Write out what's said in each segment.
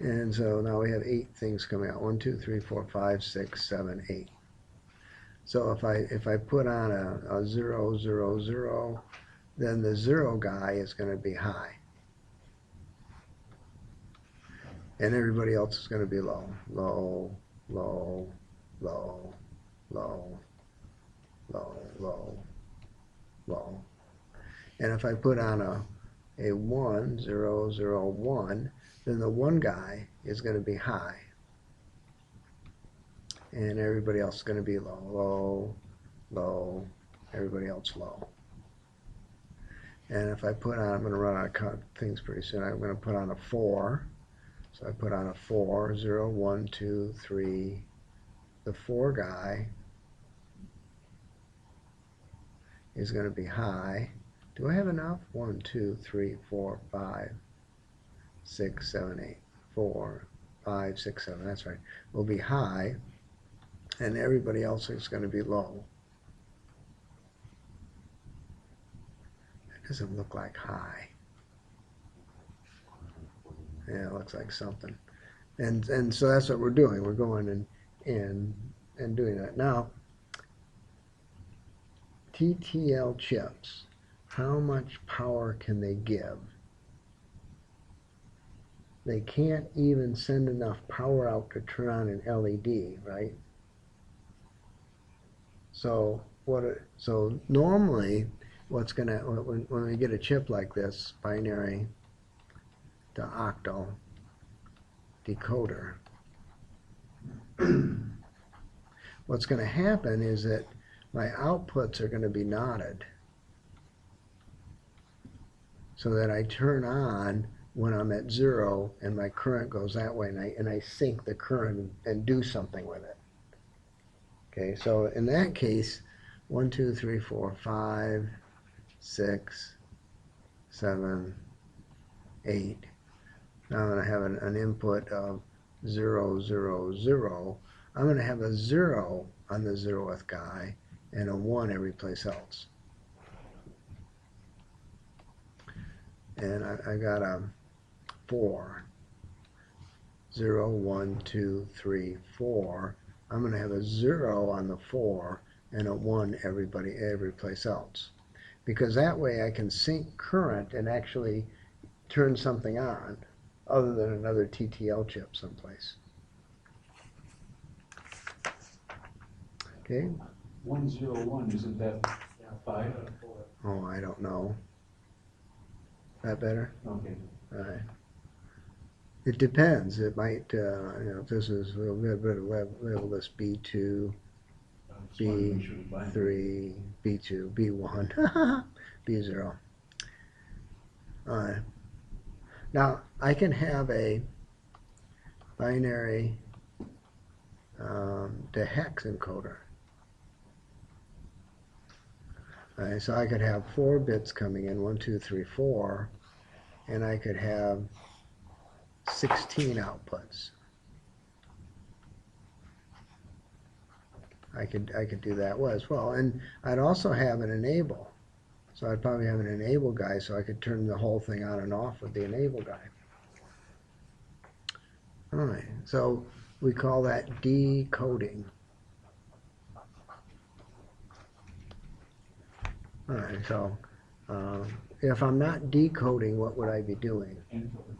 And so now we have 8 things coming out. 1, 2, 3, 4, 5, 6, 7, 8. So if I put on a 0, 0, 0, then the 0 guy is going to be high. And everybody else is going to be low. Low, low, low, low, low, low, low. And if I put on a 1, 0, 0, 1, then the 1 guy is going to be high. And everybody else is going to be low, low, low, everybody else low. And if I put on, I'm going to run out of things pretty soon, I'm going to put on a 4. So I put on a 4, 0, 1, 2, 3. The 4 guy is going to be high. Do I have enough? 1, 2, 3, 4, 5, 6, 7, 8. 4, 5, 6, 7. That's right. Will be high. And everybody else is going to be low. It doesn't look like high. Yeah, it looks like something. And so that's what we're doing. We're going and doing that. Now, TTL chips, how much power can they give? They can't even send enough power out to turn on an LED, right? So normally what's going to, when we get a chip like this, binary to octal decoder, what's going to happen is that my outputs are going to be knotted so that I turn on when I'm at 0 and my current goes that way, and I sync the current and do something with it. Okay, so in that case, 1, 2, 3, 4, 5, 6, 7, 8. Now I'm going to have an input of 0, 0, 0. I'm going to have a 0 on the 0th guy and a 1 every place else. And I got a 4. 0, 1, 2, 3, 4. I'm going to have a 0 on the 4 and a 1 every place else. Because that way I can sync current and actually turn something on other than another TTL chip someplace. Okay? 101, isn't that 5? Oh, I don't know. That better? Okay. All right. It depends. It might, if this is a little bit of label this B2, B3, B2, B1, B0. All right. Now, I can have a binary to hex encoder. All right, so I could have 4 bits coming in, 1, 2, 3, 4, and I could have 16 outputs. I could do that as well, and I'd also have an enable. So I'd probably have an enable guy, so I could turn the whole thing on and off with the enable guy. All right, so we call that decoding. All right, so if I'm not decoding, what would I be doing? Encoding.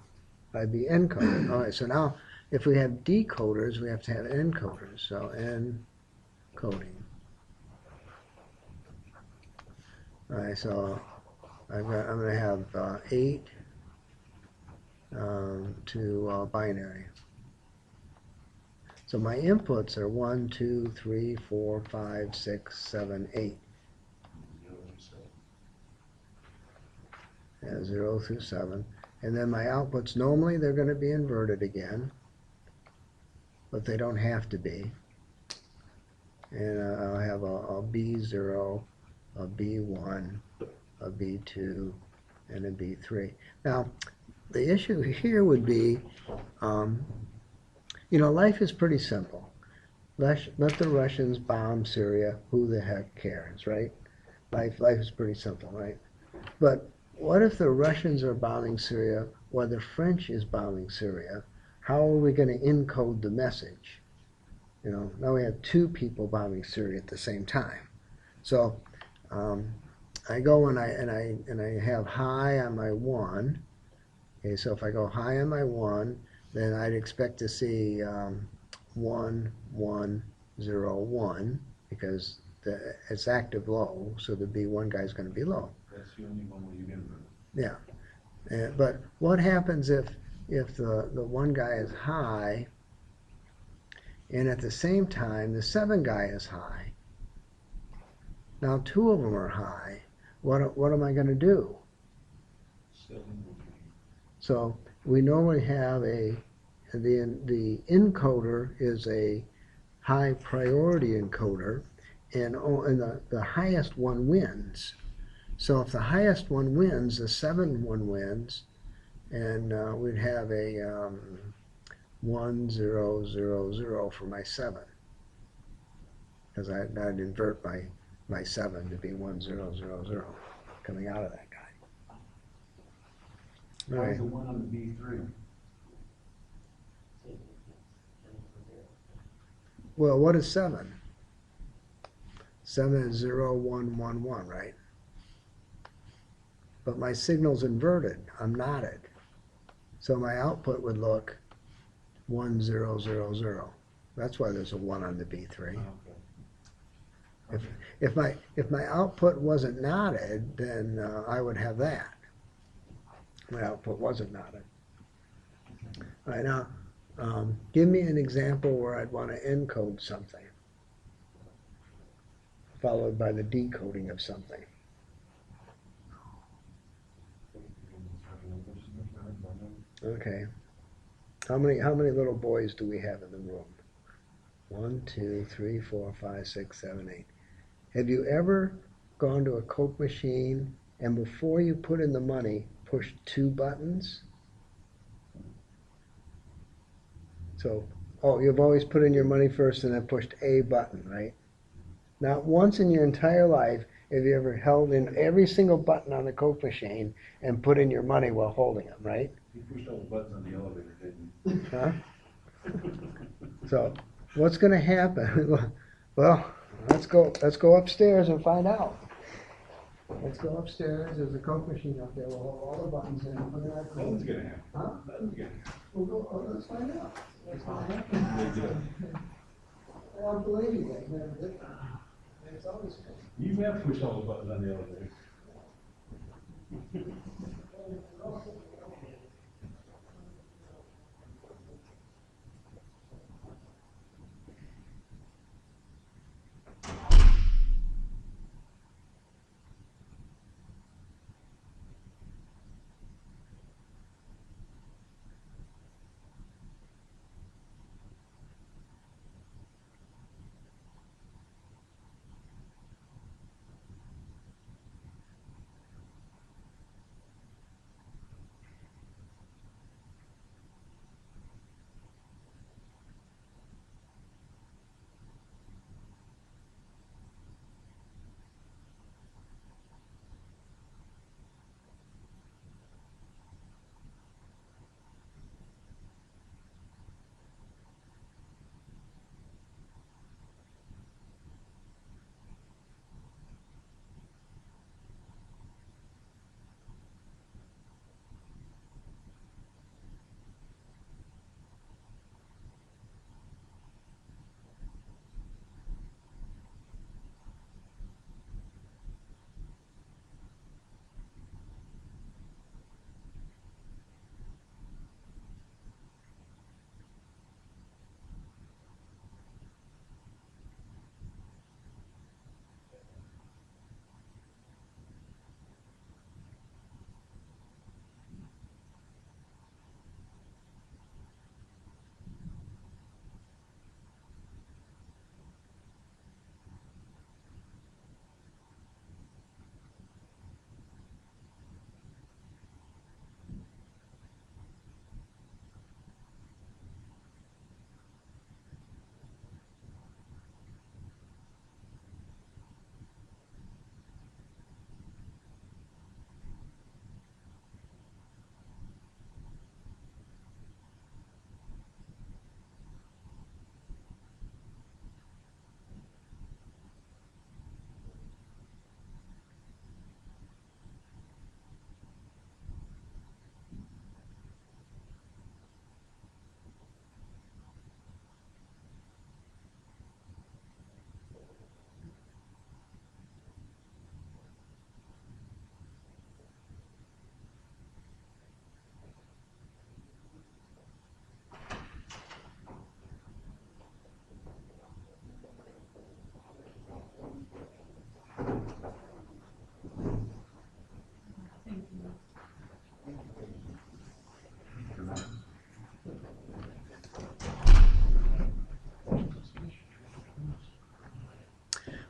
I'd be encoding. All right, so now if we have decoders, we have to have encoders. So encoding. All right, so I'm going to have 8 to binary. So my inputs are 1, 2, 3, 4, 5, 6, 7, 8. 0 through 7. And then my outputs, normally they're going to be inverted again, but they don't have to be. And I'll have a B0, a B1, a B2, and a B3. Now, the issue here would be, life is pretty simple. Let the Russians bomb Syria. Who the heck cares, right? Life is pretty simple, right? But what if the Russians are bombing Syria or the French is bombing Syria? how are we going to encode the message? You know, now we have two people bombing Syria at the same time. So I go and I have high on my 1. Okay, so if I go high on my 1, then I'd expect to see 1, 1, 0, 1, because it's active low, so the B1 guy is going to be low. That's the only one where you get rid of. Yeah. But what happens if the one guy is high and at the same time the 7 guy is high? Now 2 of them are high. What am I going to do? So we normally have the encoder is a high priority encoder, and the highest one wins. So if the highest one wins, the 7 one wins, and we'd have a 1, 0, 0, 0 for my 7, because I'd invert my 7 to be 1, 0, 0, 0 coming out of that guy. All How's right. the one on the B3? Well, what is 7? 7 is 0, 1, 1, 1, right? But my signal's inverted. I'm knotted. So my output would look 1, 0, 0, 0. That's why there's a 1 on the B3. Okay. If my output wasn't knotted, then I would have that. My output wasn't knotted. All right, now, give me an example where I'd want to encode something, followed by the decoding of something. Okay. How many little boys do we have in the room? 1, 2, 3, 4, 5, 6, 7, 8. Have you ever gone to a Coke machine and before you put in the money, pushed 2 buttons? So, you've always put in your money first and then pushed a button, right? Not once in your entire life have you ever held in every single button on the Coke machine and put in your money while holding them, right? You pushed all the buttons on the elevator, didn't Huh? So, what's going to happen? Well, let's go upstairs and find out. Let's go upstairs. There's a Coke machine up there. We'll hold all the buttons in. Put it in our Coke. Nothing's gonna happen. Huh? Nothing's gonna happen. We'll go. Let's find out. What's going to happen? They do. I don't believe you. They never did. It's always good. You have pushed all the buttons on the elevator.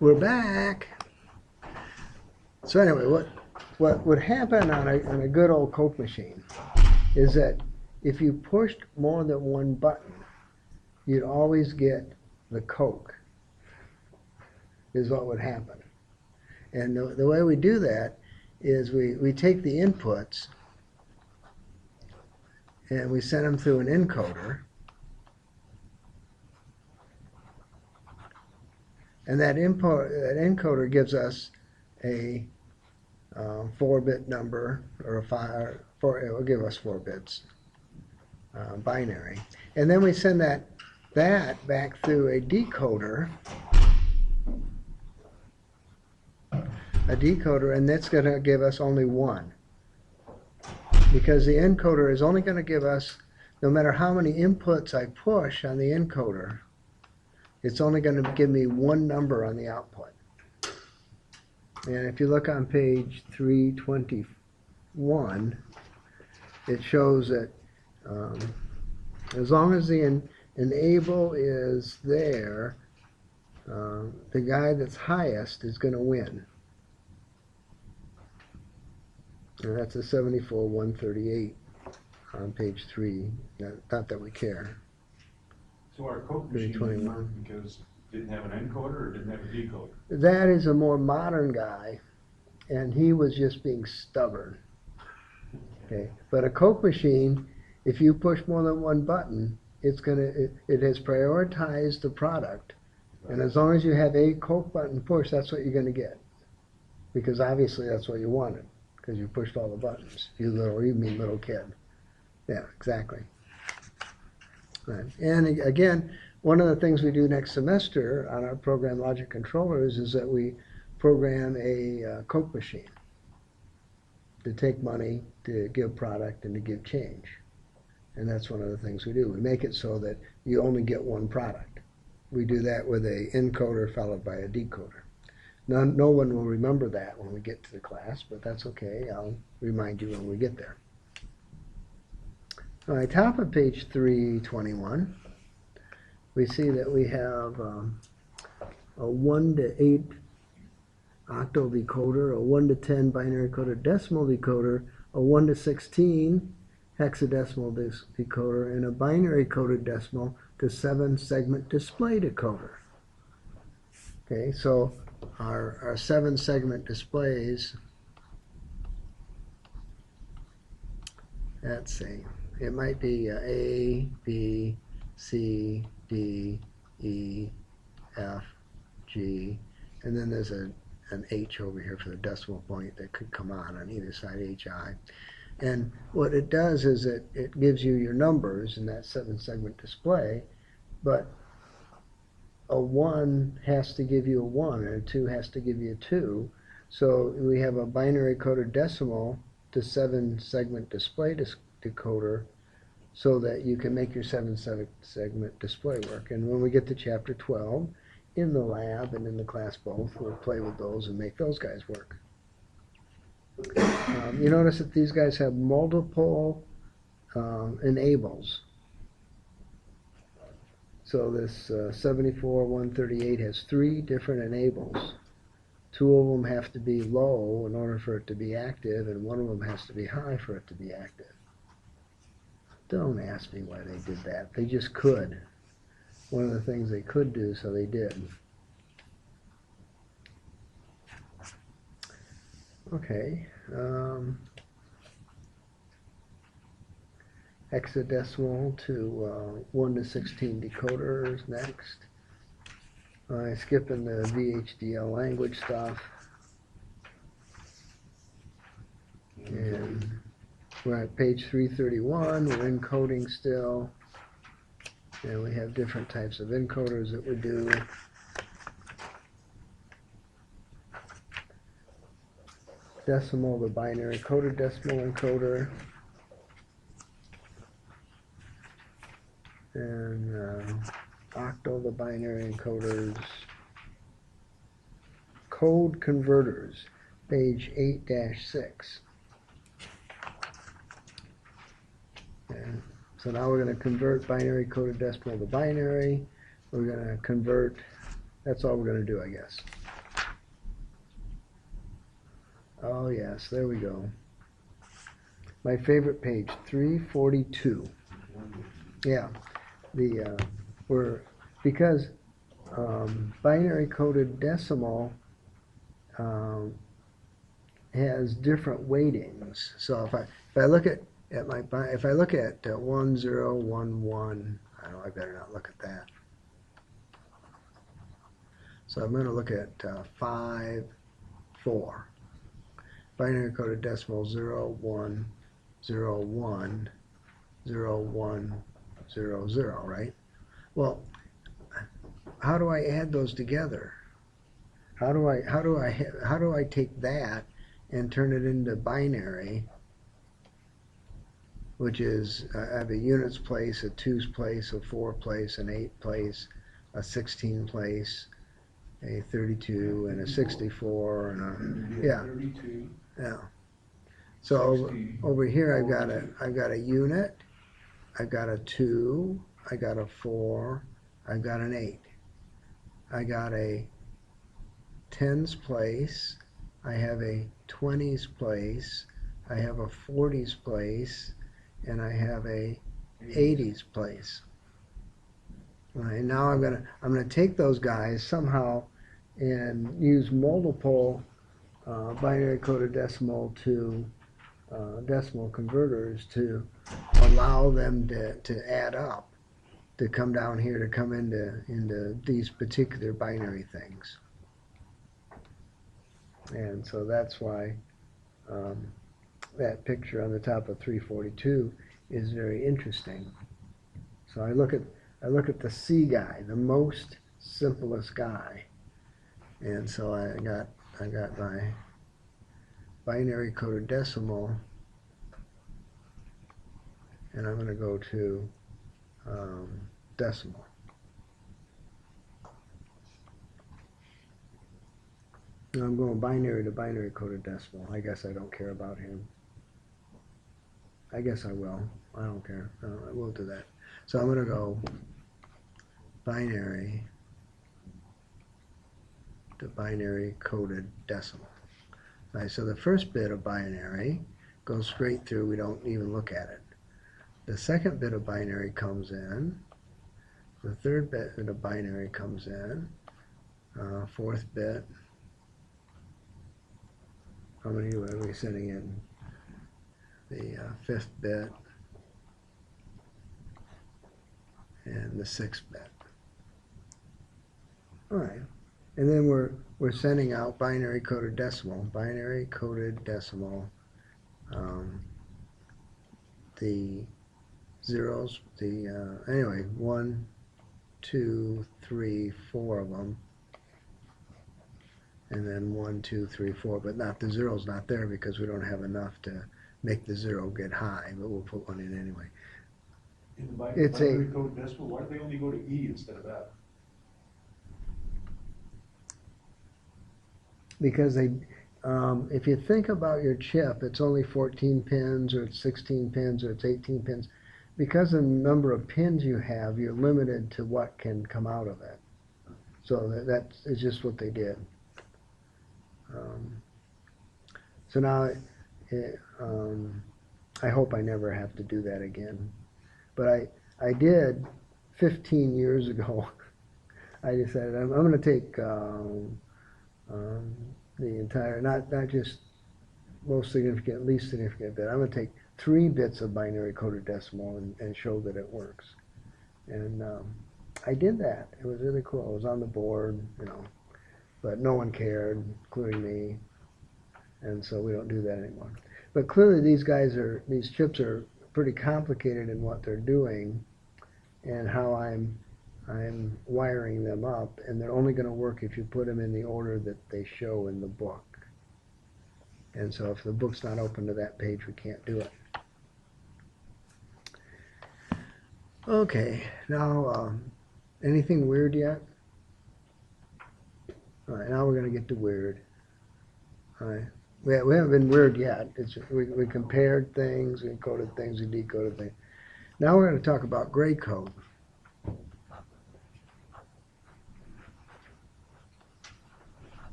We're back. So anyway, what would happen on a good old Coke machine is that if you pushed more than one button, you'd always get the Coke, is what would happen. And the way we do that is we take the inputs and we send them through an encoder. And that encoder gives us a 4-bit number, or it will give us 4 bits, binary. And then we send that back through a decoder, and that's going to give us only 1. Because the encoder is only going to give us, no matter how many inputs I push on the encoder, it's only going to give me 1 number on the output. And if you look on page 321, it shows that as long as the enable is there, the guy that's highest is going to win. And that's a 74138 on page 3. Not that we care. So our Coke machine didn't work because it didn't have an encoder or didn't have a decoder? That is a more modern guy, and he was just being stubborn. Okay, but a Coke machine, if you push more than one button, it has prioritized the product, and as long as you have a Coke button pushed, that's what you're going to get, because obviously that's what you wanted, because you pushed all the buttons. You mean little kid. Yeah, exactly. Right. And again, one of the things we do next semester on our program logic controllers is that we program a Coke machine to take money, to give product, and to give change. And that's one of the things we do. We make it so that you only get one product. We do that with a encoder followed by a decoder. No one will remember that when we get to the class, but that's okay. I'll remind you when we get there. All right, top of page 321, we see that we have a 1 to 8 octal decoder, a 1 to 10 binary coded decimal decoder, a 1 to 16 hexadecimal decoder, and a binary coded decimal to 7 segment display decoder. Okay, so our 7 segment displays, let's see, it might be A, B, C, D, E, F, G, and then there's an H over here for the decimal point that could come on either side, HI. And what it does is it gives you your numbers in that 7 segment display, but a 1 has to give you a 1, and a 2 has to give you a 2. So we have a binary coded decimal to 7 segment display decoder so that you can make your 7 segment display work. And when we get to chapter 12, in the lab and in the class both, we'll play with those and make those guys work. You notice that these guys have multiple enables. So this 74138 has 3 different enables. 2 of them have to be low in order for it to be active, and 1 of them has to be high for it to be active. Don't ask me why they did that. They just could. One of the things they could do, so they did. Okay. Hexadecimal to 1 to 16 decoders next. Skipping the VHDL language stuff. And we're at page 331. We're encoding still. And we have different types of encoders that we do. Decimal, the binary coded decimal encoder. And octal, the binary encoders. Code converters, page 8-6. And so now we're going to convert binary coded decimal to binary. We're going to convert That's all we're going to do, I guess. Oh yes, there we go. My favorite page, 342. Yeah, because binary coded decimal has different weightings. So if I look at my if I look at 1011, I better not look at that. So I'm going to look at 5 4. Binary coded decimal 0 1 0 1 0 1 0 0, right? Well, how do I add those together? How do I take that and turn it into binary, which is I have a units place, a twos place, a 4 place, an 8 place, a 16 place, a 32, and a 64, and a yeah. 32. Yeah. So over here I've got a unit, I've got a 2, I got a 4, I've got an 8. I got a tens place, I have a 20s place, I have a 40s place, and I have a 80s place. All right, now I'm gonna take those guys somehow and use multiple binary coded decimal to decimal converters to allow them to add up, to come down here, to come into these particular binary things. And so that's why that picture on the top of 342 is very interesting. So I look at the C guy, the most simplest guy, and so I got my binary coded decimal, and I'm going to go to decimal. Now I'm going binary to binary coded decimal. I guess I don't care about him. I guess I will. I don't care. I will do that. So I'm going to go binary to binary coded decimal. All right, so the first bit of binary goes straight through. We don't even look at it. The second bit of binary comes in. The third bit of binary comes in. Fourth bit. How many are we sending in? The fifth bit and the sixth bit. All right, and then we're sending out binary coded decimal. Binary coded decimal. The zeros. Anyway, 1, 2, 3, 4 of them. And then 1, 2, 3, 4, but not the zero's not there because we don't have enough to make the zero get high, but we'll put one in anyway. In the binary code decimal, why do they only go to E instead of F? Because if you think about your chip, it's only 14 pins, or it's 16 pins, or it's 18 pins. Because of the number of pins you have, you're limited to what can come out of it. So that's just what they did. So now, I hope I never have to do that again. But I did 15 years ago. I decided I'm going to take the entire, not just most significant, least significant bit. I'm going to take 3 bits of binary coded decimal and show that it works. And I did that. It was really cool. I was on the board, but no one cared, including me. And so we don't do that anymore. But clearly these chips are pretty complicated in what they're doing and how I'm wiring them up, and they're only going to work if you put them in the order that they show in the book. And so if the book's not open to that page, we can't do it. Okay, now anything weird yet? All right, now we're going to get to weird. All right, we haven't been weird yet. We compared things, we encoded things, we decoded things. Now we're going to talk about gray code.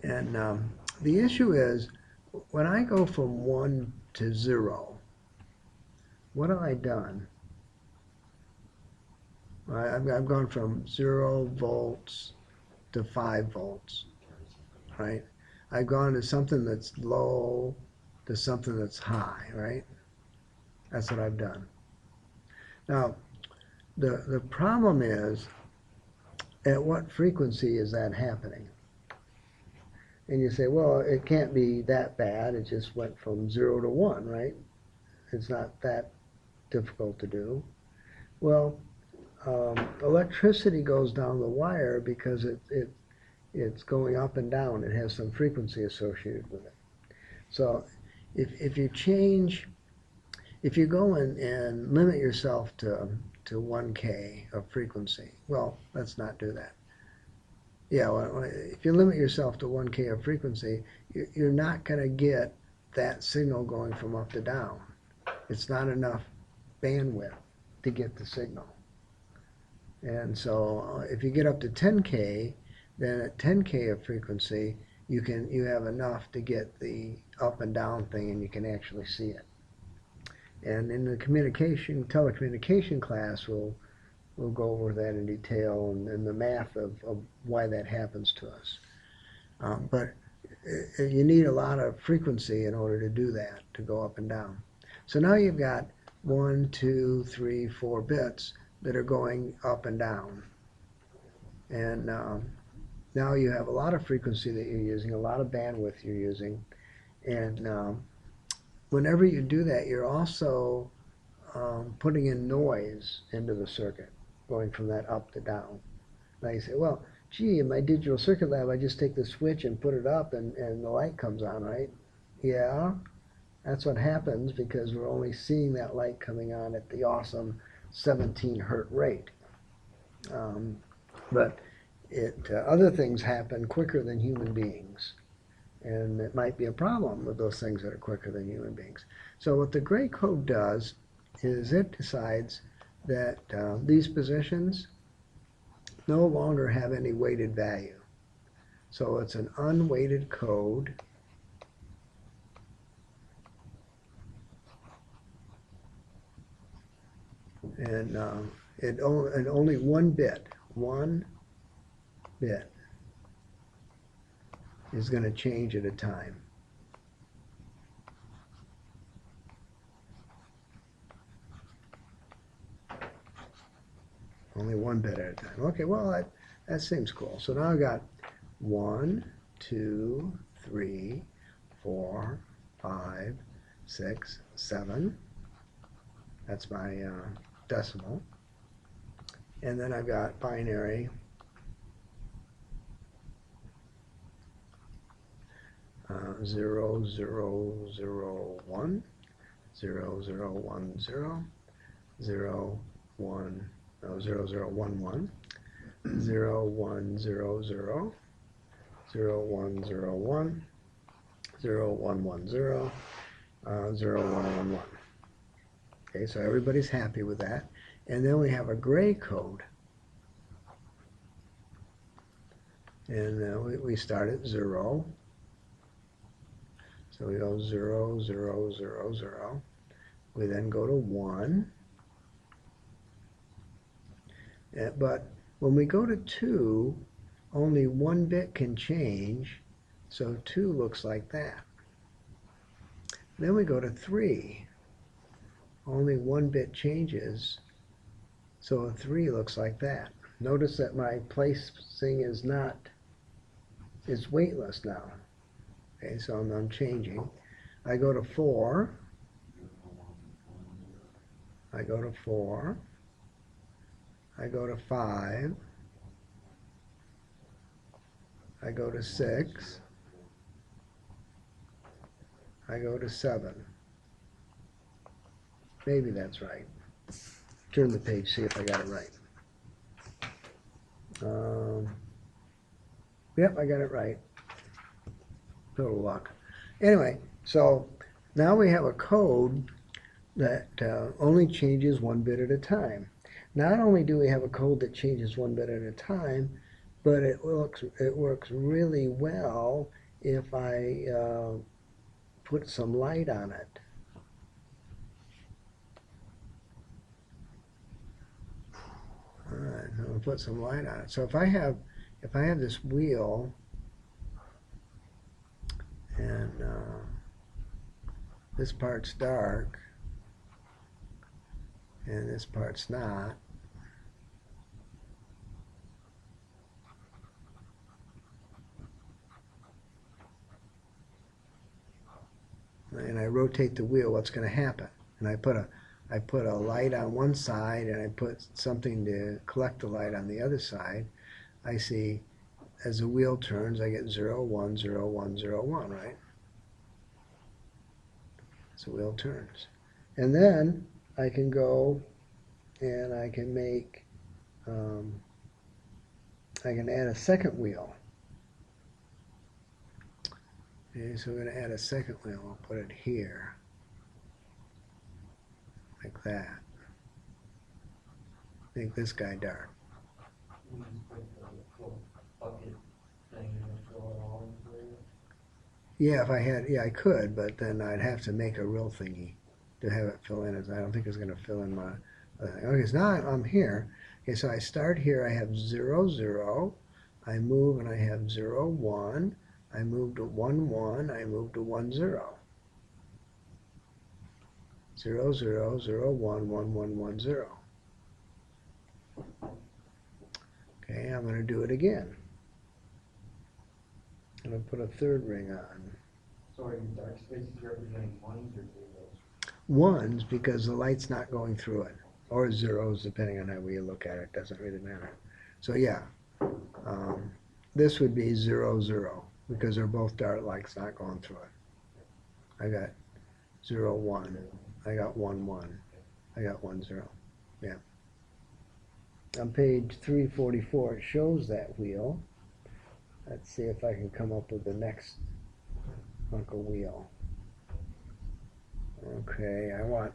And the issue is, when I go from 1 to 0, what have I done? I've gone from 0 volts to 5 volts, right? I've gone to something that's low to something that's high, right? That's what I've done. Now, the problem is, at what frequency is that happening? And you say, well, it can't be that bad. It just went from 0 to 1, right? It's not that difficult to do. Well, electricity goes down the wire because it's going up and down. It has some frequency associated with it. So if you go and limit yourself to 1K of frequency, well, let's not do that. Yeah, well, if you limit yourself to 1K of frequency, you're not going to get that signal going from up to down. It's not enough bandwidth to get the signal. And so if you get up to 10K, then at 10K of frequency, you have enough to get the up and down thing, and you can actually see it. And in the telecommunication class, we'll go over that in detail and the math of why that happens to us. But you need a lot of frequency in order to do that, to go up and down. So now you've got 1, 2, 3, 4 bits that are going up and down. And now you have a lot of frequency that you're using, a lot of bandwidth you're using. And whenever you do that, you're also putting in noise into the circuit, going from that up to down. Now you say, well, gee, in my digital circuit lab, I just take the switch and put it up and the light comes on, right? Yeah, that's what happens because we're only seeing that light coming on at the awesome 17 hertz rate. But other things happen quicker than human beings. And it might be a problem with those things that are quicker than human beings. So what the gray code does is it decides that these positions no longer have any weighted value. So it's an unweighted code. And only one bit is going to change at a time. Only one bit at a time. Okay, well, that seems cool. So now I've got 1, 2, 3, 4, 5, 6, 7. That's my decimal. And then I've got binary. 0, 0, 0, 1, 0, 0, 1, 0, 0, 1, no, 0, 0, 1, 1, 0, 1, 0, 0, 0, 1, 0, 1, 0, 1, 1, 0, 0, 1, 1, 1. Okay, so everybody's happy with that. And then we have a gray code. And we start at 0. So we go 0, 0, 0, 0. We then go to 1. But when we go to 2, only one bit can change. So 2 looks like that. Then we go to 3. Only one bit changes. So a 3 looks like that. Notice that my placing is weightless now. Okay, so I'm changing. I go to 4. I go to 4. I go to 5. I go to 6. I go to 7. Maybe that's right. Turn the page, see if I got it right. Yep, I got it right. Total luck. Anyway, so now we have a code that only changes one bit at a time. Not only do we have a code that changes one bit at a time, but it works really well if I put some light on it. All right, I'm gonna put some light on it. So if I have this wheel and this part's dark and this part's not, and I rotate the wheel, what's going to happen? And I put a light on one side and I put something to collect the light on the other side. I see as the wheel turns, I get 0, 1, 0, 1, 0, 1, right? As the wheel turns. And then I can go and I can make, I can add a second wheel. Okay, so we're going to add a second wheel. I'll put it here, like that. Make this guy dark. Yeah, if I had, yeah, I could, but then I'd have to make a real thingy to have it fill in. I don't think it's going to fill in my thing. Okay, so now I'm here. Okay, so I start here. I have 0, 0. I move and I have 0, 1. I move to 1, 1. I move to 1, 0. 0, 0, 0, 1, 1, 1, 1, 0. Okay, I'm going to do it again. I'm going to put a third ring on. So are your dark spaces representing ones or zeros? Ones, because the light's not going through it. Or zeros, depending on how you look at it. Doesn't really matter. So yeah, this would be 0, 0, because they're both dark, light's not going through it. I got 0, 1. I got 1, 1. I got 1, 0. Yeah. On page 344, it shows that wheel. Let's see if I can come up with the next hunk of wheel. Okay, I want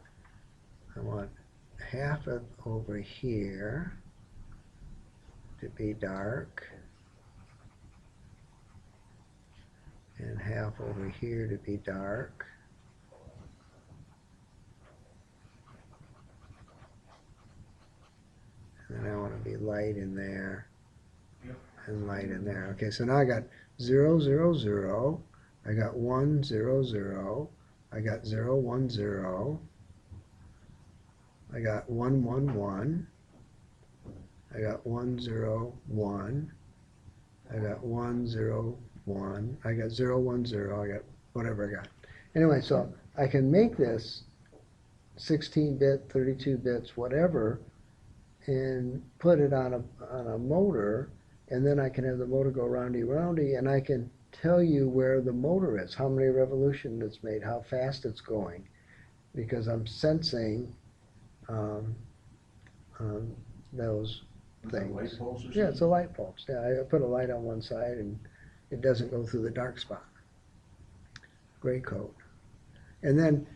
half of over here to be dark and half over here to be dark. And then I want to be light in there and light in there. Okay, so now I got 0, 0, 0. I got 1, 0, 0. I got 0, 1, 0. I got 1, 1, 1. I got 1, 0, 1. I got 1, 0, 1. I got 0, 1, 0. I got whatever I got. Anyway, so I can make this 16-bit, 32 bits, whatever, and put it on a motor, and then I can have the motor go roundy roundy, and I can tell you where the motor is, how many revolutions it's made, how fast it's going, because I'm sensing those things. Light pulse or something? Yeah, it's a light pulse. Yeah, I put a light on one side and it doesn't go through the dark spot. Gray code. And then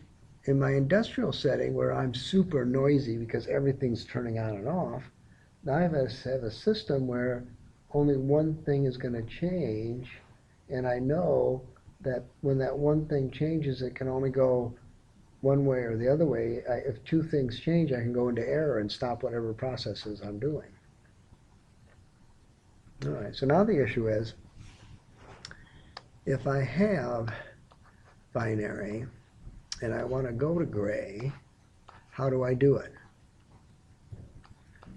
in my industrial setting where I'm super noisy because everything's turning on and off, now I have a system where only one thing is going to change, and I know that when that one thing changes, it can only go one way or the other way. If two things change, I can go into error and stop whatever processes I'm doing. All right, so now the issue is, if I have binary and I want to go to gray, how do I do it?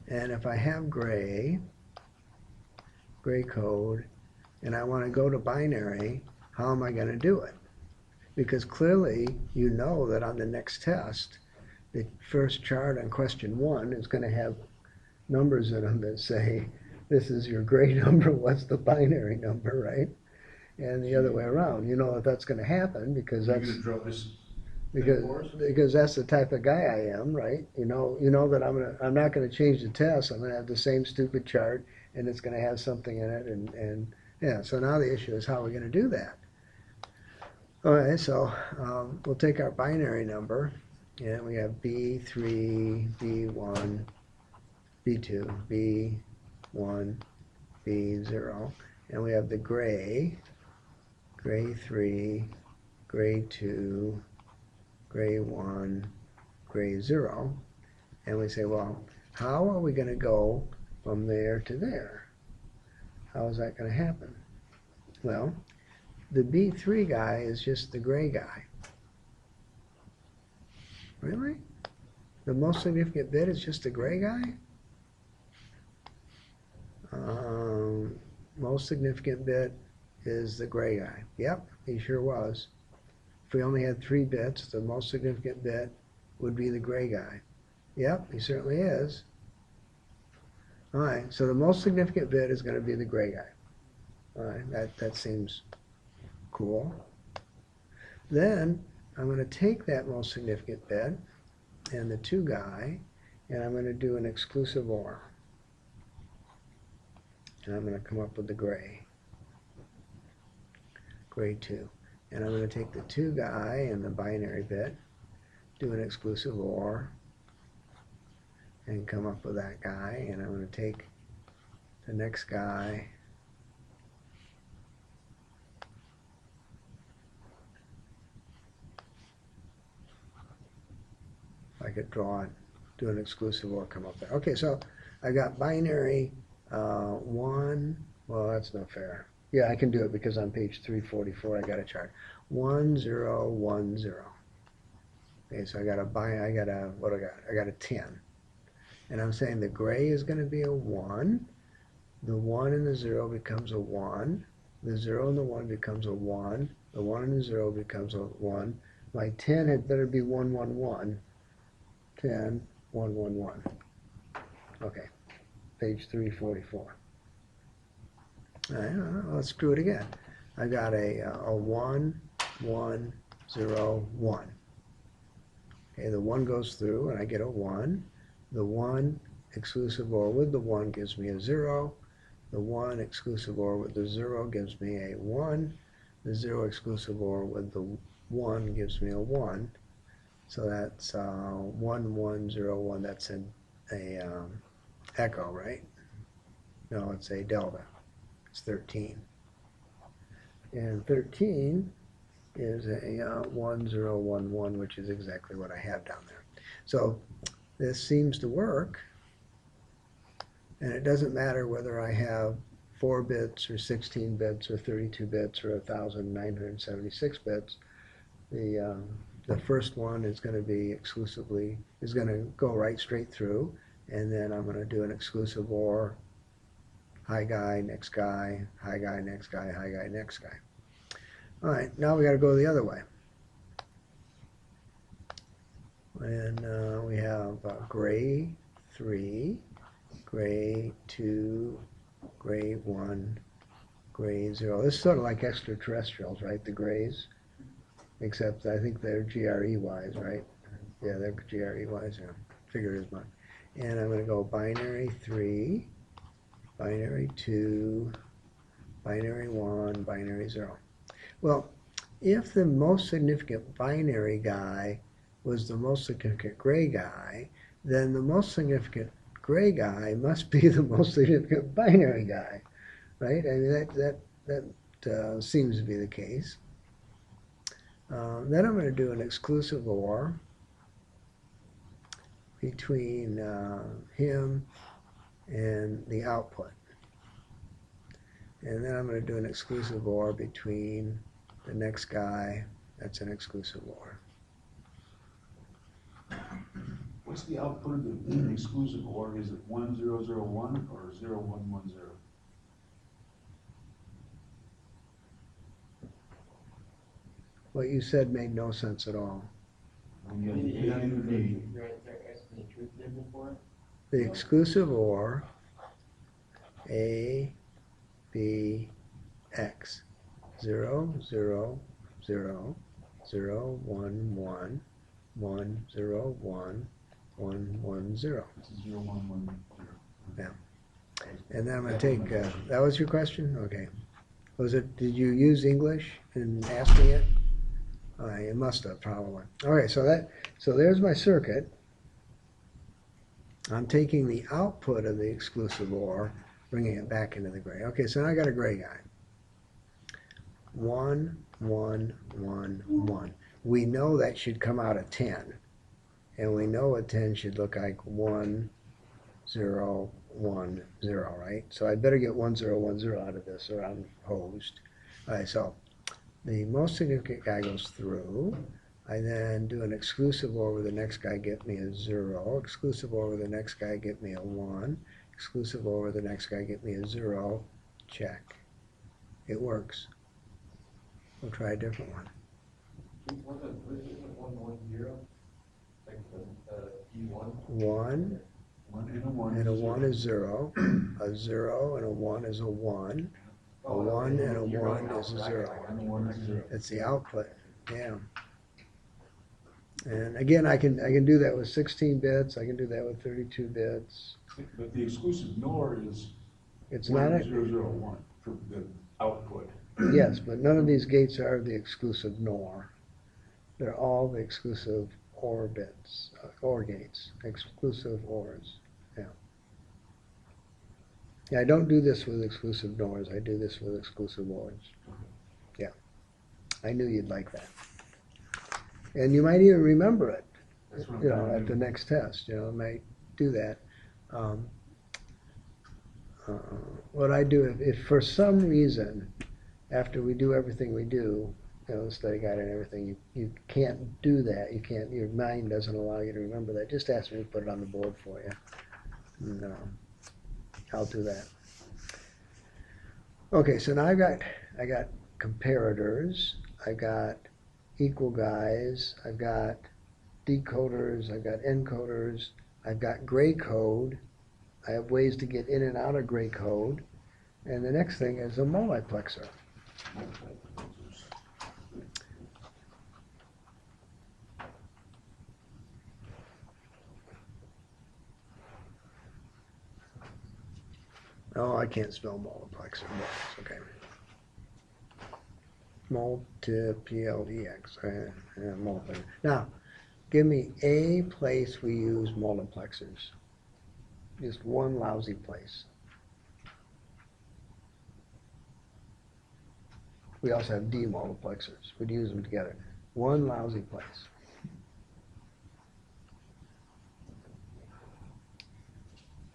And if I have gray code, and I want to go to binary, how am I going to do it? Because clearly you know that on the next test, the first chart on question 1 is going to have numbers in them that say, this is your gray number, what's the binary number, right? And the other way around. You know that that's going to happen because that's because that's the type of guy I am, right? You know that I'm not going to change the test. I'm going to have the same stupid chart, and it's going to have something in it, and yeah. So now the issue is how we're going to do that. All right, so we'll take our binary number, and we have B3, B1, B2, B1, B0. And we have the gray 3, gray 2, gray 1, gray 0. And we say, well, how are we going to go from there to there? How is that going to happen? Well, the B3 guy is just the gray guy. Really? The most significant bit is just the gray guy? Most significant bit is the gray guy. Yep, he sure was. If we only had 3 bits, the most significant bit would be the gray guy. Yep, he certainly is. All right, so the most significant bit is going to be the gray guy. All right, that seems cool. Then I'm going to take that most significant bit and the 2 guy, and I'm going to do an exclusive OR. And I'm going to come up with the gray 2. And I'm going to take the 2 guy and the binary bit, do an exclusive OR, and come up with that guy. And I'm going to take the next guy, if I could draw it, do an exclusive OR, come up there. Okay, so I got binary 1, well, that's no fair. Yeah, I can do it because on page 344 I got a chart. 1, 0, 1, 0. Okay, so I got a 10. And I'm saying the gray is going to be a 1. The 1 and the 0 becomes a 1. The 0 and the 1 becomes a 1. The 1 and the 0 becomes a 1. My 10 had better be 1, 1, 1. 10, 1, 1, 1. Okay, page 344. All right, let's do it again. I got a 1, 1, 0, 1. Okay, the 1 goes through and I get a 1. The 1 exclusive OR with the 1 gives me a 0. The 1 exclusive OR with the 0 gives me a 1. The 0 exclusive OR with the 1 gives me a 1. So that's 1, 1, 0, 1. That's a echo, right? No, it's a delta. It's 13. And 13 is a 1, 0, 1, 1, which is exactly what I have down there. So this seems to work. And it doesn't matter whether I have 4 bits or 16 bits or 32 bits or 1,976 bits. The first one is going to be is going to go right straight through, and then I'm going to do an exclusive OR, high guy, next guy, high guy, next guy, high guy, next guy. All right, now we got to go the other way. And we have gray 3, gray 2, gray 1, gray 0. This is sort of like extraterrestrials, right? The grays. Except I think they're GRE-wise, right? Yeah, they're GRE-wise, yeah. Figured as much. And I'm going to go binary 3, binary 2, binary 1, binary 0. Well, if the most significant binary guy was the most significant gray guy, then the most significant gray guy must be the most significant binary guy, right? I mean, that seems to be the case. Then I'm going to do an exclusive OR between him and the output. And then I'm going to do an exclusive OR between the next guy. That's an exclusive OR. What's the output of the exclusive OR? Is it 1001 or 0110? What you said made no sense at all. You have the A and the B. The exclusive OR, A, B, X, 0, 0, 0, 0, 1, 1, 1, 0, 1, 1, 1, 0. This is 0110. Yeah. And then I'm going to take, that was your question? Okay. Did you use English in asking it? You must have, probably. Okay, so there's my circuit. I'm taking the output of the exclusive OR bringing it back into the gray. Okay, so now I got a gray guy. 1, 1, 1, 1. We know that should come out of 10. And we know a 10 should look like 1, 0, 1, 0, right? So I better get 1, 0, 1, 0 out of this or I'm hosed. All right, so the most significant guy goes through. I then do an exclusive OR with the next guy, get me a 0. Exclusive OR with the next guy, get me a 1. Exclusive OR with the next guy, get me a 0. Check. It works. We'll try a different one. Wasn't 1, 1, 0? Like the E1? 1 1 and a 1. and a 1 is 0. A 0 and a 1 is a 1. A 1 and a 1 is a 0. And a 1 is 0. It's the output. Yeah. And again, I can do that with 16 bits. I can do that with 32 bits. But the exclusive NOR is It's 1, not a, 0, 0, 1 for the output. yes, but none of these gates are the exclusive NOR. They're all the exclusive OR bits, OR gates, exclusive ORs. Yeah. Yeah, I don't do this with exclusive NORs. I do this with exclusive ORs. Yeah. I knew you'd like that. And you might even remember it, That's what I'm you know, trying to at do. the next test. You know, I might do that. What I do, if for some reason, after we do everything we do, you know, the study guide and everything, you can't do that. You can't. Your mind doesn't allow you to remember that. Just ask me to put it on the board for you. And, I'll do that. Okay, so now I got comparators. I got equal guys. I've got decoders. I've got encoders. I've got gray code. I have ways to get in and out of gray code. And the next thing is a multiplexer. Oh, I can't spell multiplexer. It's okay. Multiplex. Multi. Now, give me a place we use multiplexers. Just one lousy place. We also have demultiplexers. We'd use them together. One lousy place.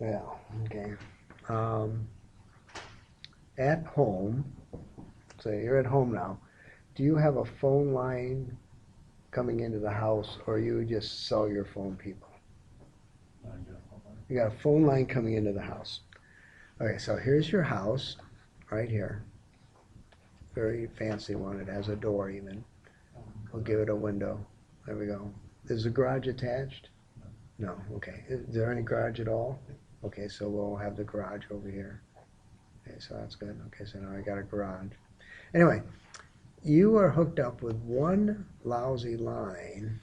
Well, okay. At home, say you're at home now, do you have a phone line coming into the house, or you just sell your phone people? You got a phone line coming into the house. Okay, so here's your house, right here. Very fancy one. It has a door even. We'll give it a window. There we go. Is the garage attached? No. Okay. Is there any garage at all? Okay, so we'll have the garage over here. Okay, so that's good. Okay, so now I got a garage. Anyway, you are hooked up with one lousy line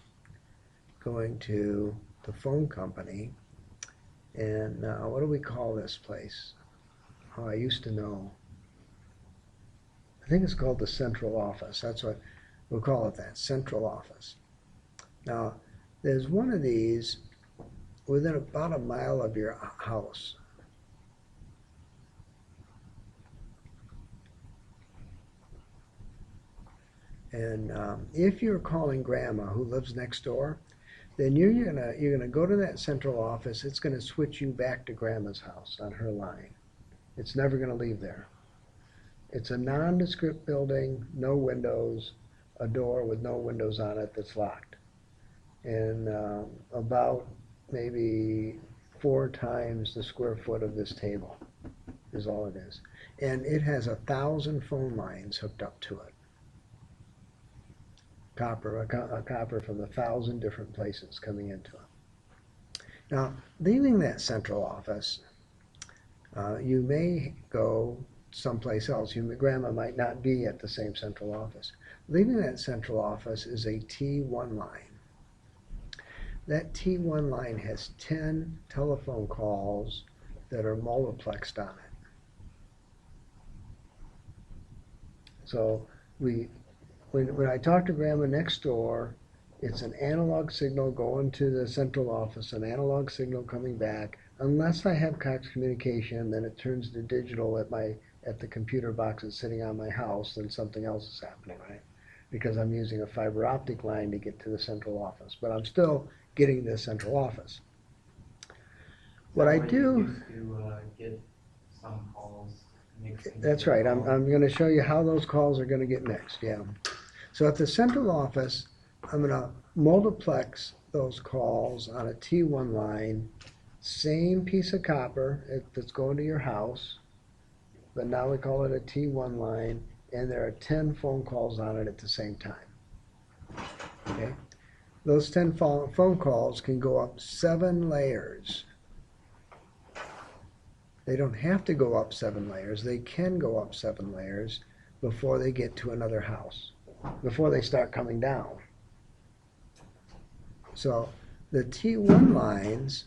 going to the phone company. And what do we call this place? Oh, I used to know. I think it's called the central office. That's what we'll call it, that central office. Now, there's one of these within about a mile of your house. And if you're calling Grandma who lives next door, then you're gonna go to that central office. It's gonna switch you back to Grandma's house on her line. It's never gonna leave there. It's a nondescript building, no windows, a door with no windows on it that's locked. And about maybe 4 times the square foot of this table is all it is. And it has 1,000 phone lines hooked up to it. Copper from 1,000 different places coming into it. Now, leaving that central office, you may go someplace else. Grandma might not be at the same central office. Leaving that central office is a T1 line. That T1 line has 10 telephone calls that are multiplexed on it. So when I talk to Grandma next door, it's an analog signal going to the central office, an analog signal coming back, unless I have coax communication, then it turns to digital at the computer box that's sitting on my house, then something else is happening, right? Because I'm using a fiber optic line to get to the central office, but I'm still getting to the central office. What I do, You used to get some calls mixed into that's the right. call. I'm going to show you how those calls are going to get mixed. Yeah. So at the central office, I'm going to multiplex those calls on a T1 line, same piece of copper that's going to your house, but now we call it a T1 line, and there are 10 phone calls on it at the same time. Okay. Those 10 phone calls can go up 7 layers. They don't have to go up 7 layers. They can go up 7 layers before they get to another house, before they start coming down. So the T1 lines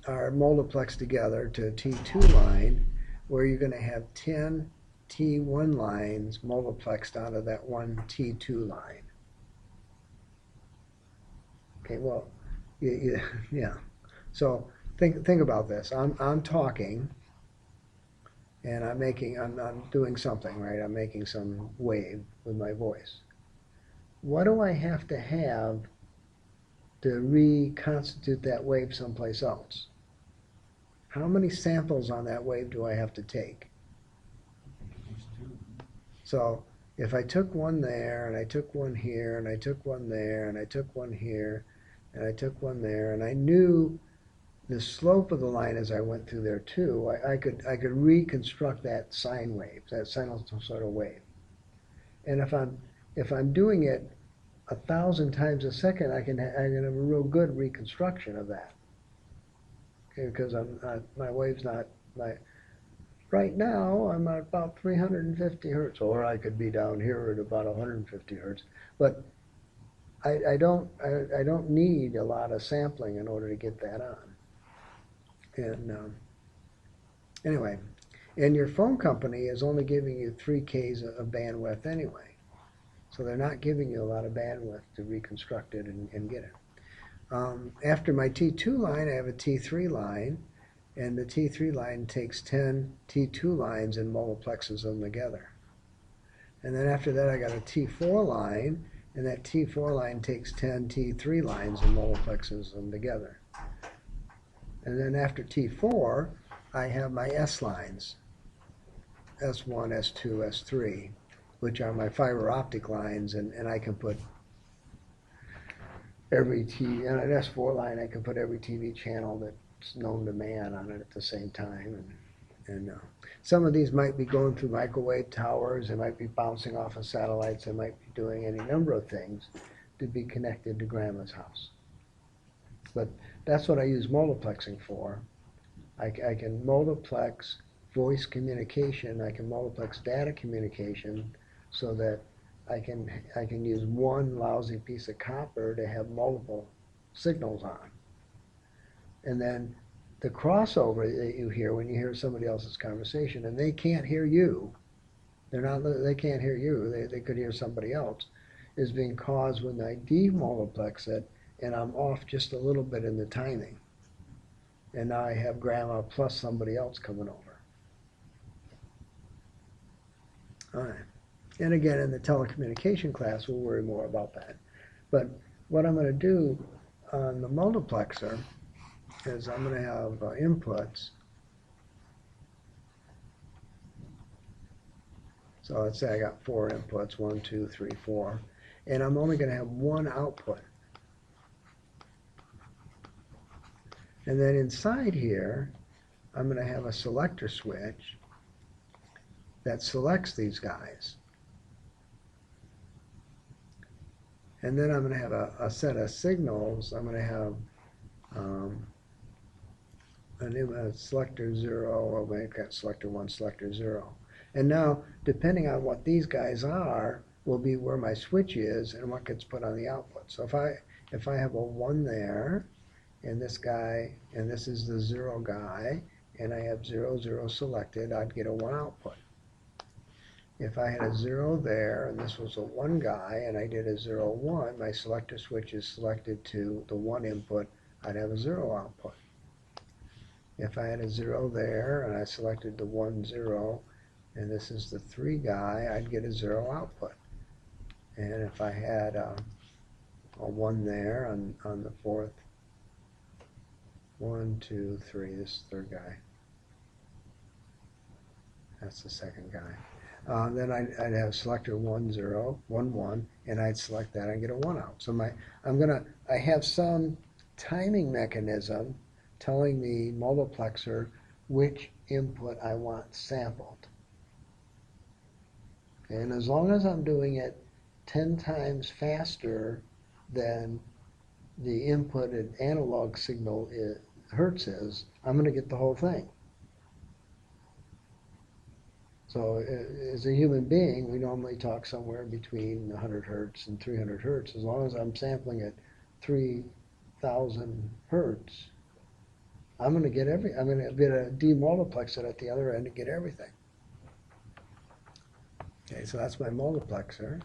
are multiplexed together to a T2 line, where you're going to have 10 T1 lines multiplexed out of that one T2 line. Okay, well, yeah. So think about this. I'm talking, and I'm doing something, right? I'm making some wave with my voice. What do I have to reconstitute that wave someplace else? How many samples on that wave do I have to take? So if I took one there, and I took one here, and I took one there, and I took one here, and I took one there, and I knew the slope of the line as I went through there too, I could reconstruct that sine wave, that sinusoidal wave. And if I'm doing it 1,000 times a second, I can have a real good reconstruction of that. Okay, because my wave's not right now I'm at about 350 hertz, or I could be down here at about 150 hertz. But I don't need a lot of sampling in order to get that on. And anyway, and your phone company is only giving you 3Ks of bandwidth anyway. So they're not giving you a lot of bandwidth to reconstruct it and get it. After my T2 line, I have a T3 line, and the T3 line takes 10 T2 lines and multiplexes them together. And then after that, I got a T4 line, and that T4 line takes 10 T3 lines and multiplexes them together. And then after T4, I have my S lines, S1, S2, S3, which are my fiber optic lines, and I can put every and an S4 line, I can put every TV channel that's known to man on it at the same time. And some of these might be going through microwave towers, they might be bouncing off of satellites, they might be doing any number of things to be connected to Grandma's house. But that's what I use multiplexing for. I can multiplex voice communication, I can multiplex data communication, so that I can use one lousy piece of copper to have multiple signals on. And then the crossover that you hear when you hear somebody else's conversation, and they can't hear you, they can't hear you, they could hear somebody else, is being caused when I demultiplex it and I'm off just a little bit in the timing. And now I have Grandma plus somebody else coming over. All right. And again, in the telecommunication class, we'll worry more about that. But what I'm going to do on the multiplexer is I'm going to have inputs. So let's say I got 4 inputs, 1, 2, 3, 4. And I'm only going to have one output. And then inside here, I'm going to have a selector switch that selects these guys. And then I'm going to have a set of signals. I'm going to have a selector 0, or we've got selector 1, selector 0. And now, depending on what these guys are, will be where my switch is and what gets put on the output. So if I have a 1 there, and this guy, and this is the 0 guy, and I have 0, 0 selected, I'd get a 1 output. If I had a 0 there, and this was a 1 guy, and I did a 0, 1, my selector switch is selected to the 1 input, I'd have a 0 output. if I had a 0 there and I selected the 1, 0, and this is the 3 guy, I'd get a 0 output. And if I had a 1 there on the fourth, 1, 2, 3, this is the third guy. That's the second guy. Then I'd have selector 1, 0, 1, 1, and I'd select that and get a 1 out. So I have some timing mechanism telling the multiplexer which input I want sampled. And as long as I'm doing it 10 times faster than the inputted analog signal hertz is, I'm going to get the whole thing. So as a human being, we normally talk somewhere between 100 hertz and 300 hertz. As long as I'm sampling at 3,000 hertz, I'm going to get I'm going to get a demultiplexer at the other end to get everything. Okay, so that's my multiplexer.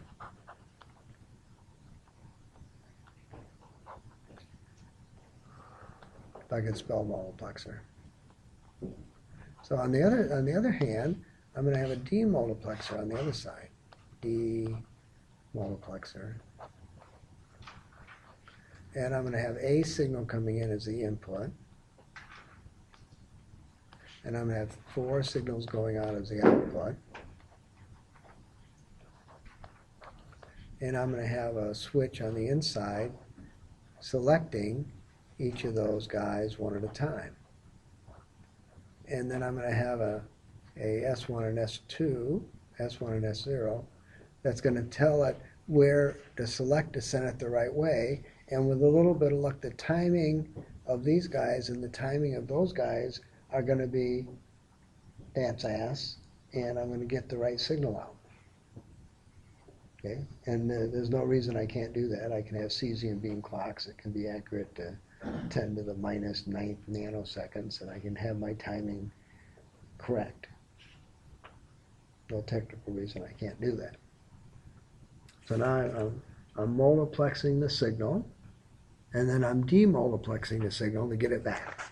If I could spell multiplexer. So on the other hand, I'm going to have a demultiplexer on the other side. Demultiplexer. And I'm going to have a signal coming in as the input. And I'm going to have 4 signals going out as the output. And I'm going to have a switch on the inside selecting each of those guys one at a time. And then I'm going to have a S1 and S2, S1 and S0, that's going to tell it where to select to send it the right way. And with a little bit of luck, the timing of these guys and the timing of those guys are going to be dance ass, and I'm going to get the right signal out. Okay, and there's no reason I can't do that. I can have cesium beam clocks that can be accurate to 10 to the minus 9th nanoseconds, and I can have my timing correct. No technical reason I can't do that. So now I'm multiplexing the signal, and then I'm demultiplexing the signal to get it back.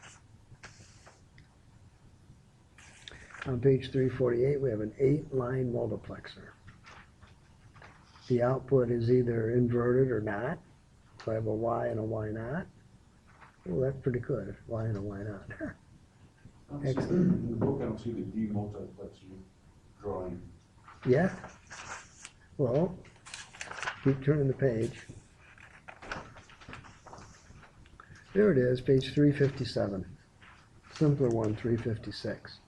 On page 348, we have an 8-line multiplexer. The output is either inverted or not. So I have a Y and a Y not. Well, that's pretty good. Y and a Y not. Excellent. In the book, I don't see the demultiplexer drawing. Yeah. Well, keep turning the page. There it is, page 357. Simpler one, 356.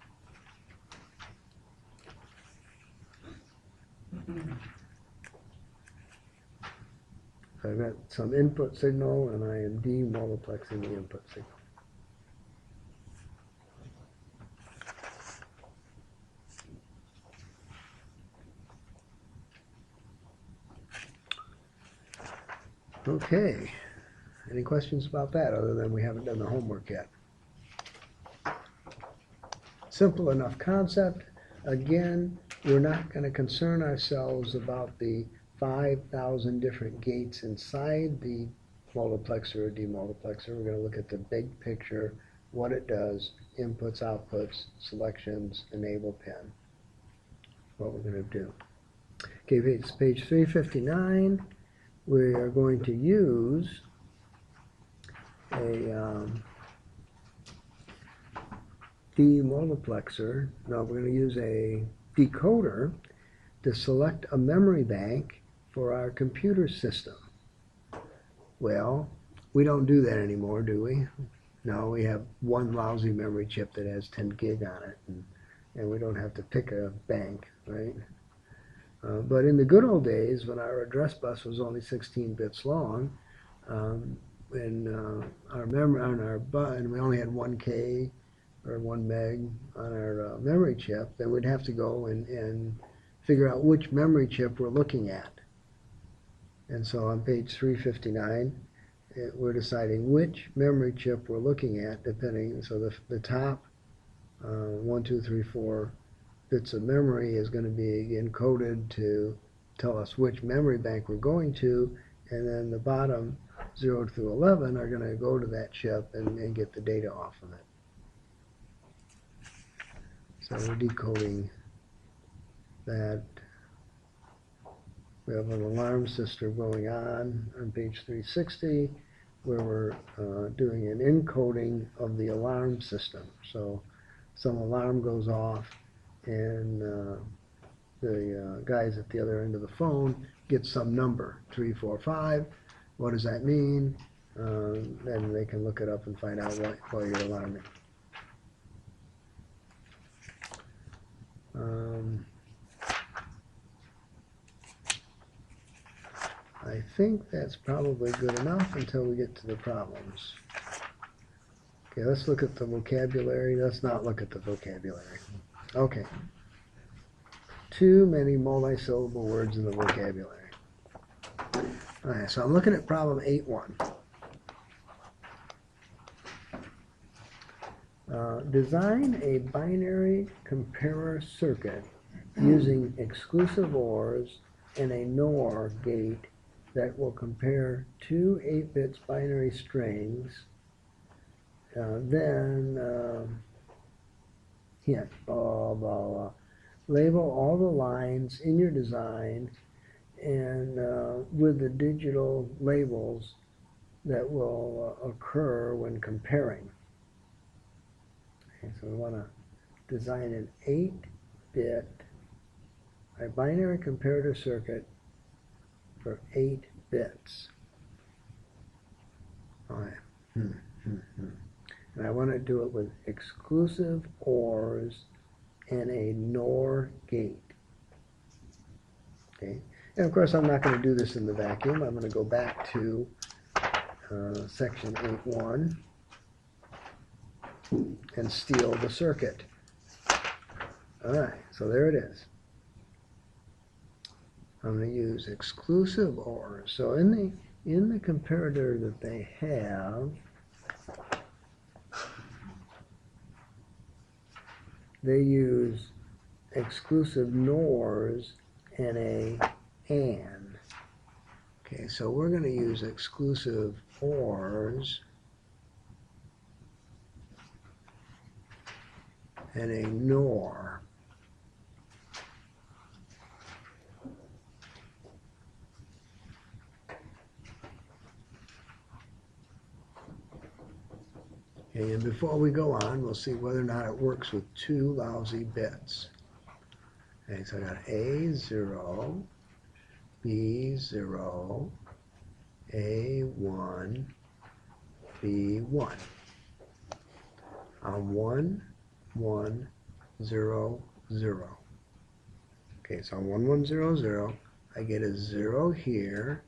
So I've got some input signal, and I am demultiplexing the input signal. Okay. Any questions about that other than we haven't done the homework yet? Simple enough concept. Again, we're not going to concern ourselves about the 5,000 different gates inside the multiplexer or demultiplexer. We're going to look at the big picture, what it does, inputs, outputs, selections, enable pin. What we're going to do. Okay, it's page 359. We are going to use a demultiplexer. No, we're going to use a decoder to select a memory bank for our computer system. Well, we don't do that anymore, do we? No, we have one lousy memory chip that has 10 gig on it, and we don't have to pick a bank, right? But in the good old days, when our address bus was only 16 bits long, and our memory on our and we only had 1K or 1 meg on our memory chip, then we'd have to go and figure out which memory chip we're looking at. And so on page 359, we're deciding which memory chip we're looking at, depending. So the top 1, 2, 3, 4 bits of memory is going to be encoded to tell us which memory bank we're going to, and then the bottom 0 through 11 are going to go to that chip and get the data off of it. So we're decoding that. We have an alarm system going on page 360 where we're doing an encoding of the alarm system. So some alarm goes off and the guys at the other end of the phone get some number, 345. What does that mean? Then they can look it up and find out why you're alarming. I think that's probably good enough until we get to the problems. Okay, let's look at the vocabulary. Let's not look at the vocabulary. Okay. Too many multi-syllable words in the vocabulary. Alright, so I'm looking at problem 8.1. Design a binary comparer circuit using exclusive ORs and a NOR gate that will compare two 8-bit binary strings. Hint, blah, blah, blah. Label all the lines in your design and with the digital labels that will occur when comparing. Okay, so we want to design an 8-bit, a binary comparator circuit for 8 bits. All right. And I want to do it with exclusive ORs and a NOR gate. Okay. And of course, I'm not going to do this in the vacuum. I'm going to go back to section 8.1 and steal the circuit. All right, so there it is. I'm going to use exclusive ORs. So in the comparator that they have, they use exclusive NORs and a AND. Okay, so we're going to use exclusive ORs and a NOR. Okay, and before we go on, we'll see whether or not it works with two lousy bits. Okay, so I got A0, B0, A1, B1. On 1, 1, 0, 0. Okay, so on 1, 1, 0, 0, I get a 0 here,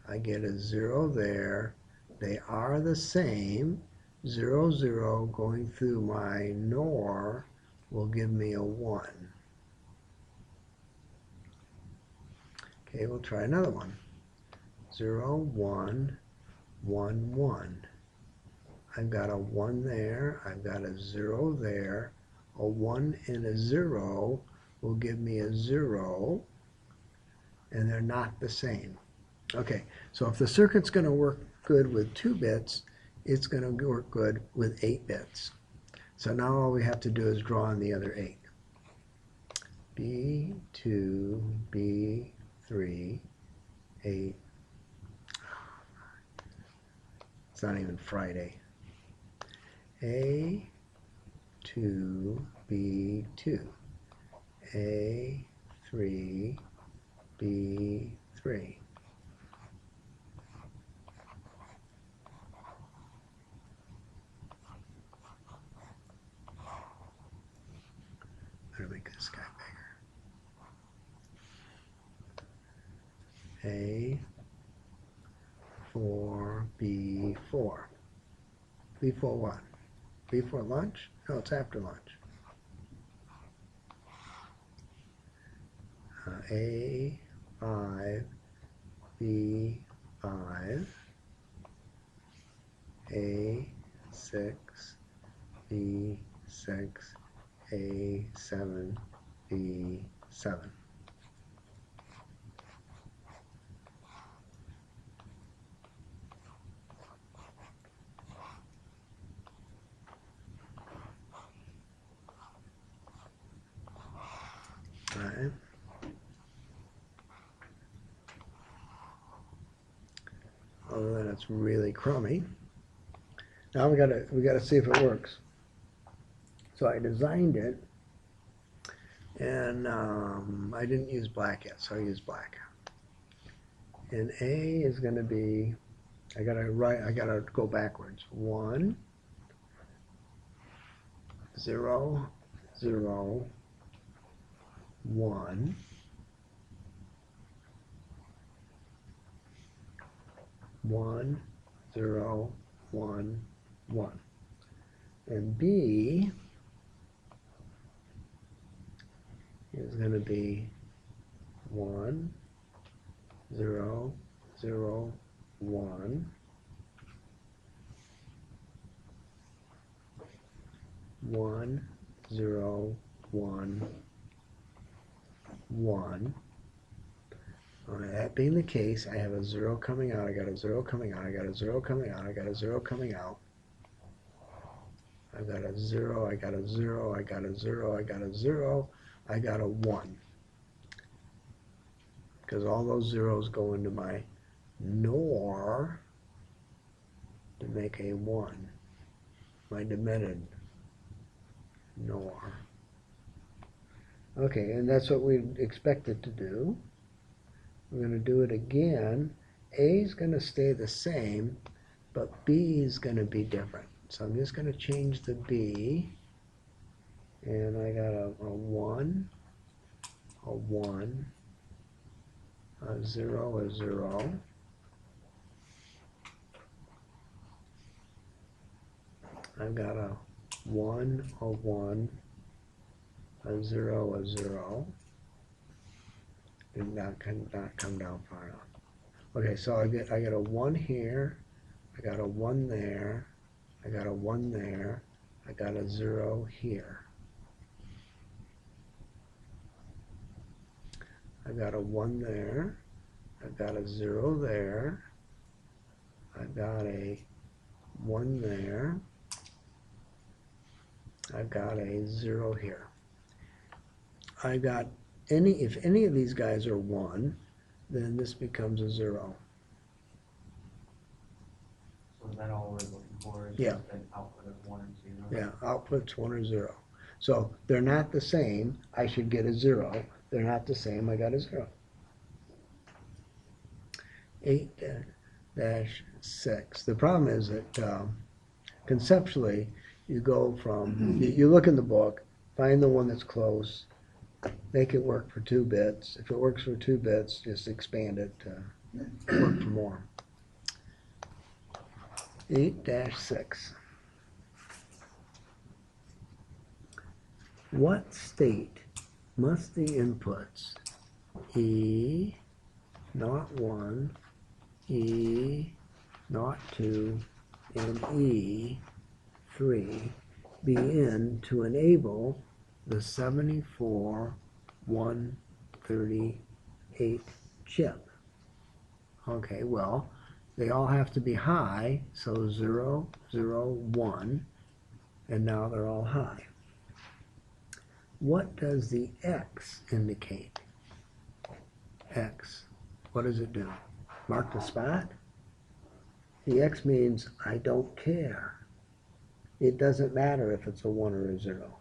I get a 0 there. They are the same. 0, 0 going through my NOR will give me a 1. Okay, we'll try another one. 0, 1, 1, 1. I've got a 1 there, I've got a 0 there. A 1 and a 0 will give me a 0, and they're not the same. Okay, so if the circuit's going to work good with 2 bits, it's going to work good with 8 bits. So now all we have to do is draw on the other 8. B2, B3, 8. It's not even Friday. A2, B2, A3, B3. Better make this guy bigger. A4, B4. B4 what? B4 lunch? No, it's after lunch. A5, B5, A6, B6, A7, B7. that's really crummy. Now we gotta see if it works. So I designed it, and I didn't use black yet, so I used black. And A is going to be, I gotta go backwards. 1, 0, 0, 1. 1, 0, 1, 1. And B is going to be 1, 0, 0, 1. 1, 0, 1, 1. All right, that being the case, I have a 0 coming out, I got a 0 coming out, I got a 0 coming out, I got a 0 coming out. I've got a 0, I got a 0, I got a 0, I got a 0, I got a 1. Because all those zeros go into my NOR to make a 1. My demitted NOR. Okay, and that's what we expect it to do. We're going to do it again. A is going to stay the same, but B is going to be different. So I'm just going to change the B, and I got a 1, a 1, a 0, a 0. I've got a 1, a 1, a 0, a 0. Did not come down far enough. Okay, so I get a 1 here, I got a 1 there, I got a 1 there, I got a 0 here. I got a 1 there, I've got a 0 there, I've got a 1 there, I've got a 0 here. I got if any of these guys are 1, then this becomes a 0. So is that all we're looking for? Is Yeah. just an output of 1 and 0? Yeah, output's 1 or 0. So they're not the same, I should get a 0. They're not the same, I got a 0. 8-6. The problem is that conceptually, you go from, you look in the book, find the one that's close, make it work for 2 bits. If it works for 2 bits, just expand it to work for more. 8-6. What state must the inputs E, not 1, E, not 2, and E, 3 be in to enable the 74-138 chip? Okay, well, they all have to be high, so 0, 0, 1, and now they're all high. What does the X indicate? X, what does it do? Mark the spot? The X means I don't care. It doesn't matter if it's a 1 or a 0.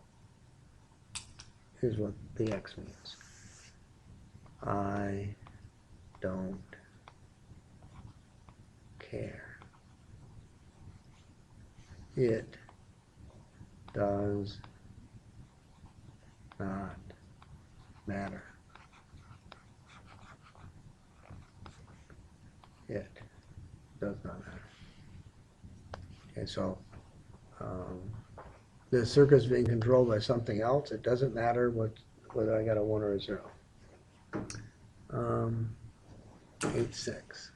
Here's what the X means. I don't care. It does not matter. It does not matter. Okay, so the circuit's being controlled by something else. It doesn't matter whether I got a 1 or a 0. 8-6.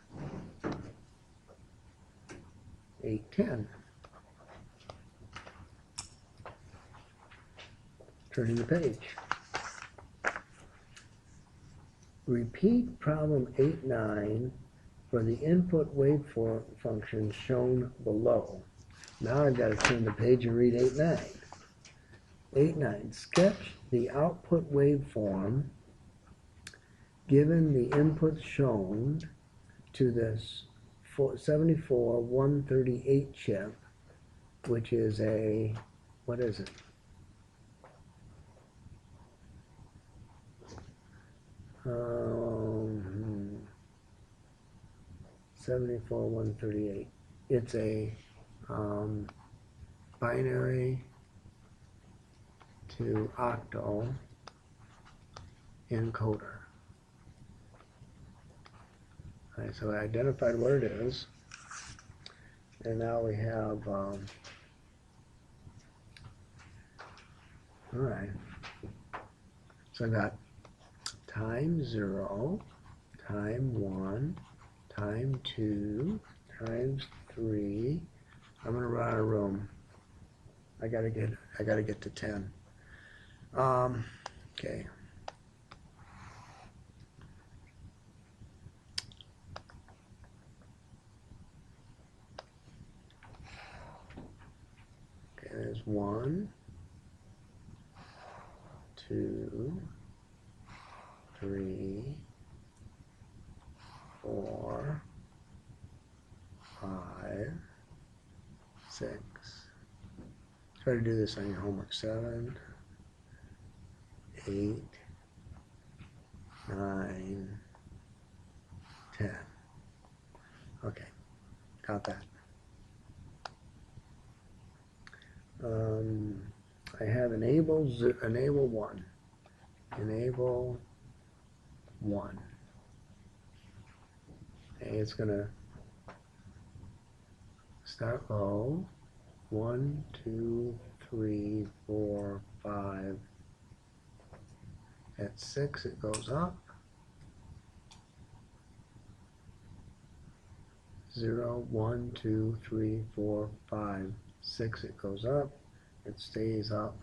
8-10. Turning the page. Repeat problem 8-9 for the input waveform function shown below. Now I've got to turn the page and read 8-9. 8-9. Sketch the output waveform given the inputs shown to this 74 138 chip, which is a, what is it? 74 138. It's a binary to octal encoder. All right, so I identified what it is, and now we have, all right, so I got time 0, time 1, time 2, times 3. I'm gonna run out of room. I gotta get to 10. Okay. Okay, there's 1, 2, 3, 4, 5, 6. Try to do this on your homework. 7, 8, 9, 10. Okay, got that. I have enable 1. Enable 1. Okay, it's gonna start low. 1, 2, 3, 4, 5. At 6 it goes up. 0, 1, 2, 3, 4, 5, 6 it goes up. It stays up.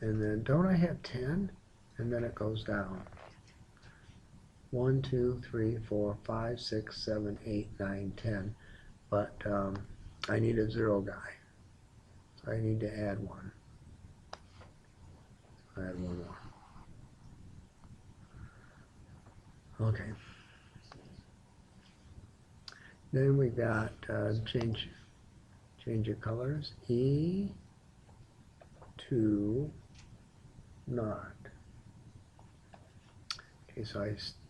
And then don't I have 10? And then it goes down. 1, 2, 3, 4, 5, 6, 7, 8, 9, 10. But I need a 0 guy. So I need to add 1. So I add 1 more. Okay. Then we got change your colors. E to not. Okay, so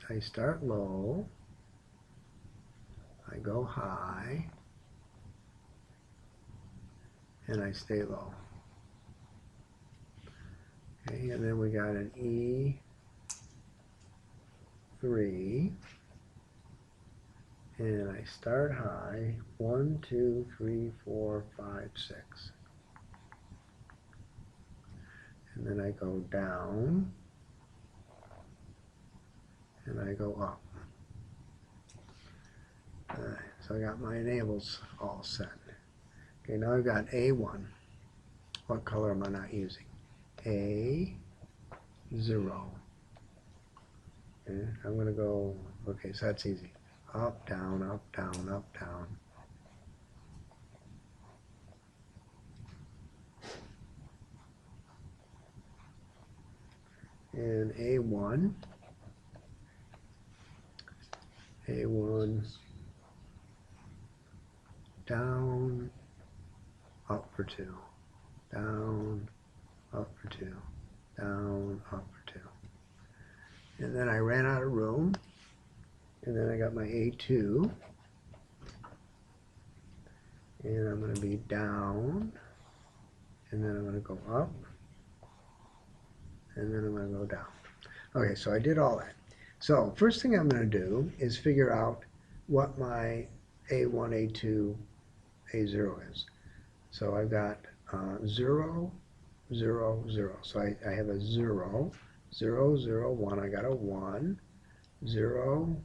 I start low. I go high. And I stay low. Okay, and then we got an E3. And I start high, 1, 2, 3, 4, 5, 6. And then I go down, and I go up. Alright, so I got my enables all set. Okay, now I've got A1. What color am I not using? A0. Okay, I'm going to go, okay, so that's easy. Up, down, up, down, up, down. And A1, down, up for 2, down, up for 2, down, up for 2. And then I ran out of room. And then I got my A2, and I'm going to be down, and then I'm going to go up, and then I'm going to go down. Okay, so I did all that. So first thing I'm going to do is figure out what my A1, A2, A0 is. So I've got 0, 0, 0. So I have a 0, 0, 0, 1. I got a 1, 0,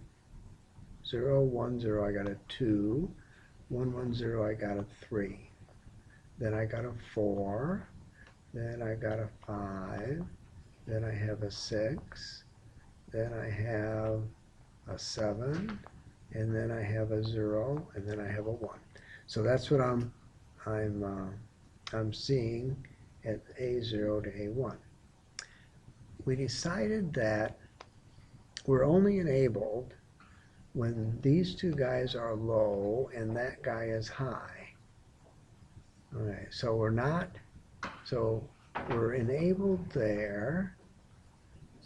0, 1, 0, I got a 2, 1, 1, 0, I got a 3. Then I got a 4, then I got a 5, then I have a 6, then I have a 7, and then I have a 0, and then I have a 1. So that's what I'm seeing at A0 to A1. We decided that we're only enabled when these two guys are low and that guy is high. Okay, so we're enabled there,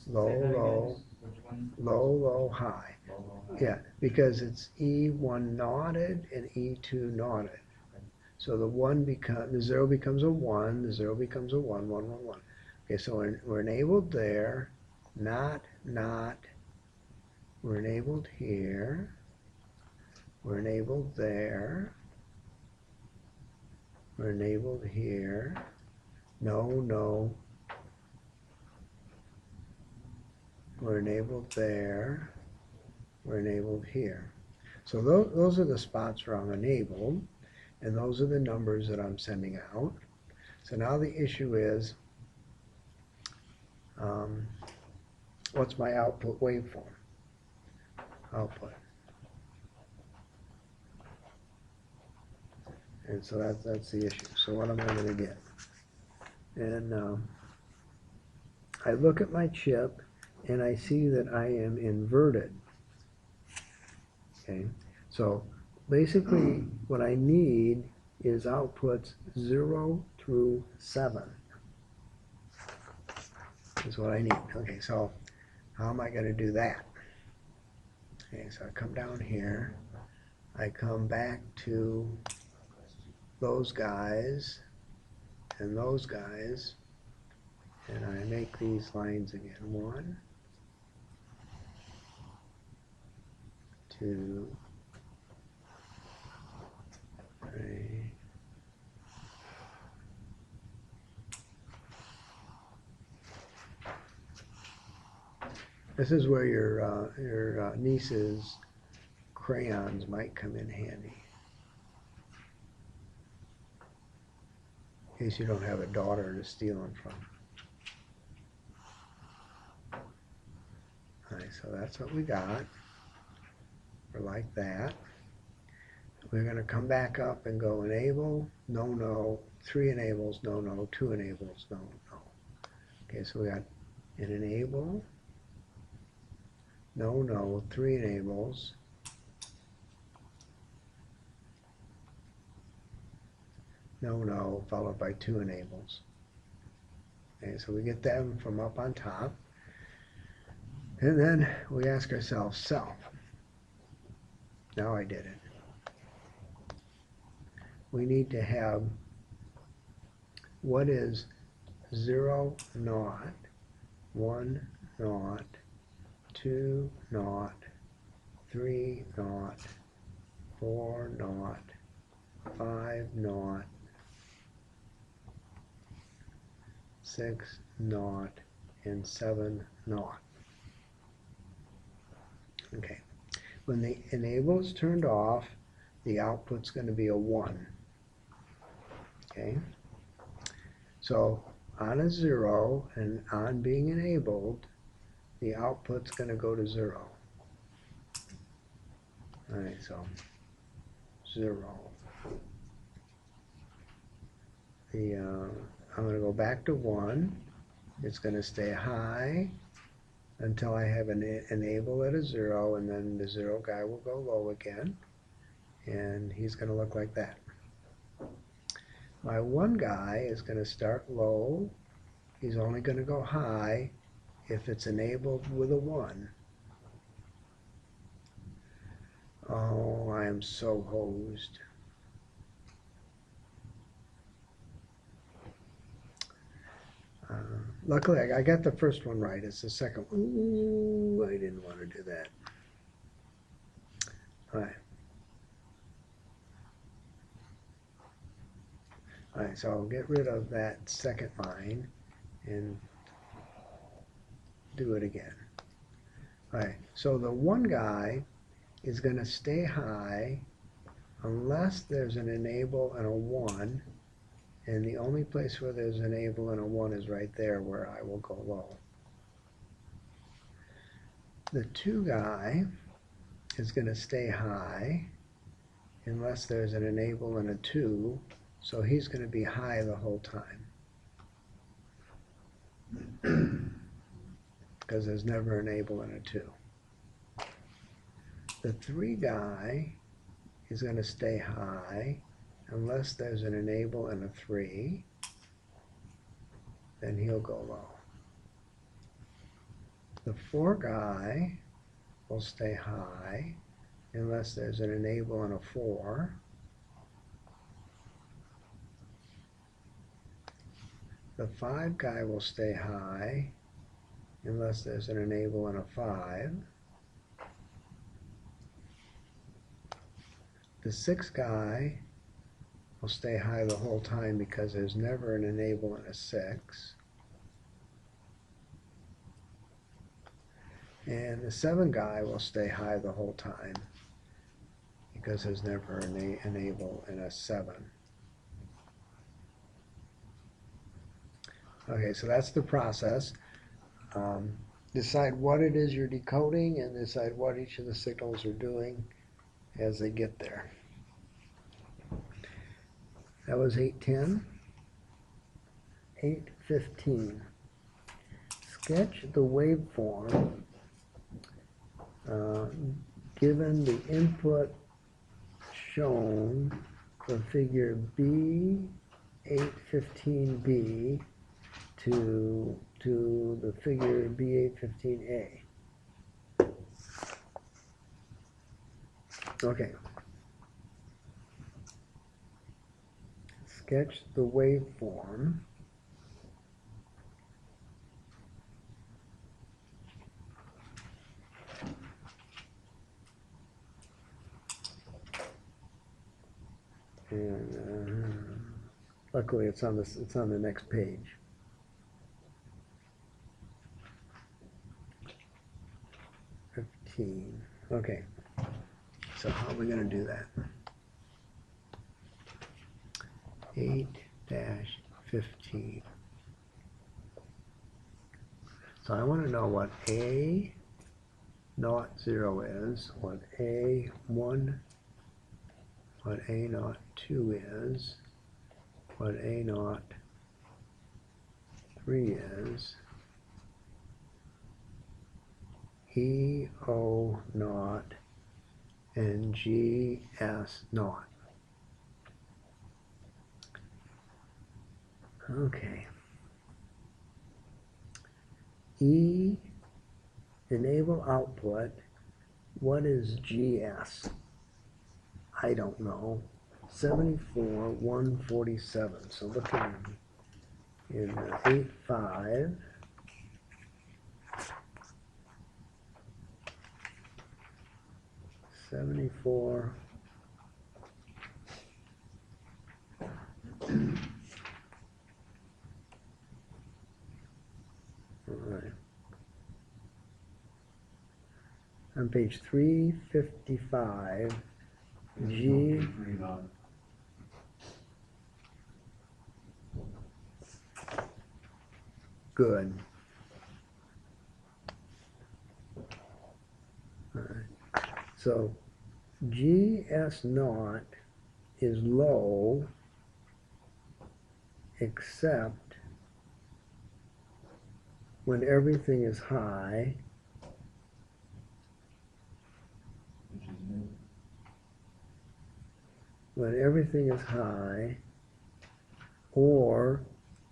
low, Say that again. low, Which one? low, low, high. Low, low, high. Yeah, because it's E1 knotted and E2 knotted. So the 0 becomes a 1, the 0 becomes a 1, 1, 1, 1. Okay, so we're enabled there, not, we're enabled here, we're enabled there, we're enabled here, no, no, we're enabled there, we're enabled here. So those are the spots where I'm enabled, and those are the numbers that I'm sending out. So now the issue is, what's my output waveform? Output. And so that's the issue. So what am I going to get? And I look at my chip and I see that I am inverted. Okay, so basically what I need is outputs 0 through 7 is what I need. Okay, so how am I going to do that? Okay, so I come down here, I come back to those guys and those guys, and I make these lines again. 1, 2, 3, 4. This is where your niece's crayons might come in handy. In case you don't have a daughter to steal them from. Alright, so that's what we got. We're like that. We're going to come back up and go enable, no, no, 3 enables, no, no, 2 enables, no, no. Okay, so we got an enable, no, no, 3 enables, no, no, followed by 2 enables. Okay, so we get them from up on top. And then we ask ourselves, self. Now I did it. We need to have what is 0 naught, 1 naught, 2 naught, 3 naught, 4 naught, 5 naught, 6 naught, and 7 naught. Okay. When the enable is turned off, the output's going to be a 1. Okay. So on a 0 and on being enabled, the output's going to go to 0. Alright, so 0. I'm going to go back to 1. It's going to stay high until I have an enable at a 0, and then the 0 guy will go low again, and he's going to look like that. My 1 guy is going to start low. He's only going to go high if it's enabled with a 1. Oh, I am so hosed. Luckily, I got the first one right. It's the second one. Ooh, I didn't want to do that. All right. All right, so I'll get rid of that second line and do it again. All right, so the 1 guy is going to stay high unless there's an enable and a 1. And the only place where there's an enable and a 1 is right there where I will go low. The 2 guy is going to stay high unless there's an enable and a 2, so he's going to be high the whole time. Because there's never an enable and a 2. The 3 guy is going to stay high unless there's an enable and a 3. Then he'll go low. The 4 guy will stay high unless there's an enable and a 4. The 5 guy will stay high unless there's an enable and a 5. The 6 guy will stay high the whole time because there's never an enable and a 6. And the 7 guy will stay high the whole time because there's never an enable and a 7. Okay, so that's the process. Decide what it is you're decoding and decide what each of the signals are doing as they get there. That was 810. 815. Sketch the waveform given the input shown for figure B815B to the figure B815A. Okay. Sketch the waveform and luckily it's on the next page. Okay, so how are we going to do that? 8-15. So I want to know what A0 is, what A1, what A02 is, what A03 is, E0 and GS0. Okay. E, enable output. What is GS? I don't know. 74,147. So look in 8.5. $74. All right. On page 355, G. Good. All right. So GS0 is low except when everything is high, when everything is high, or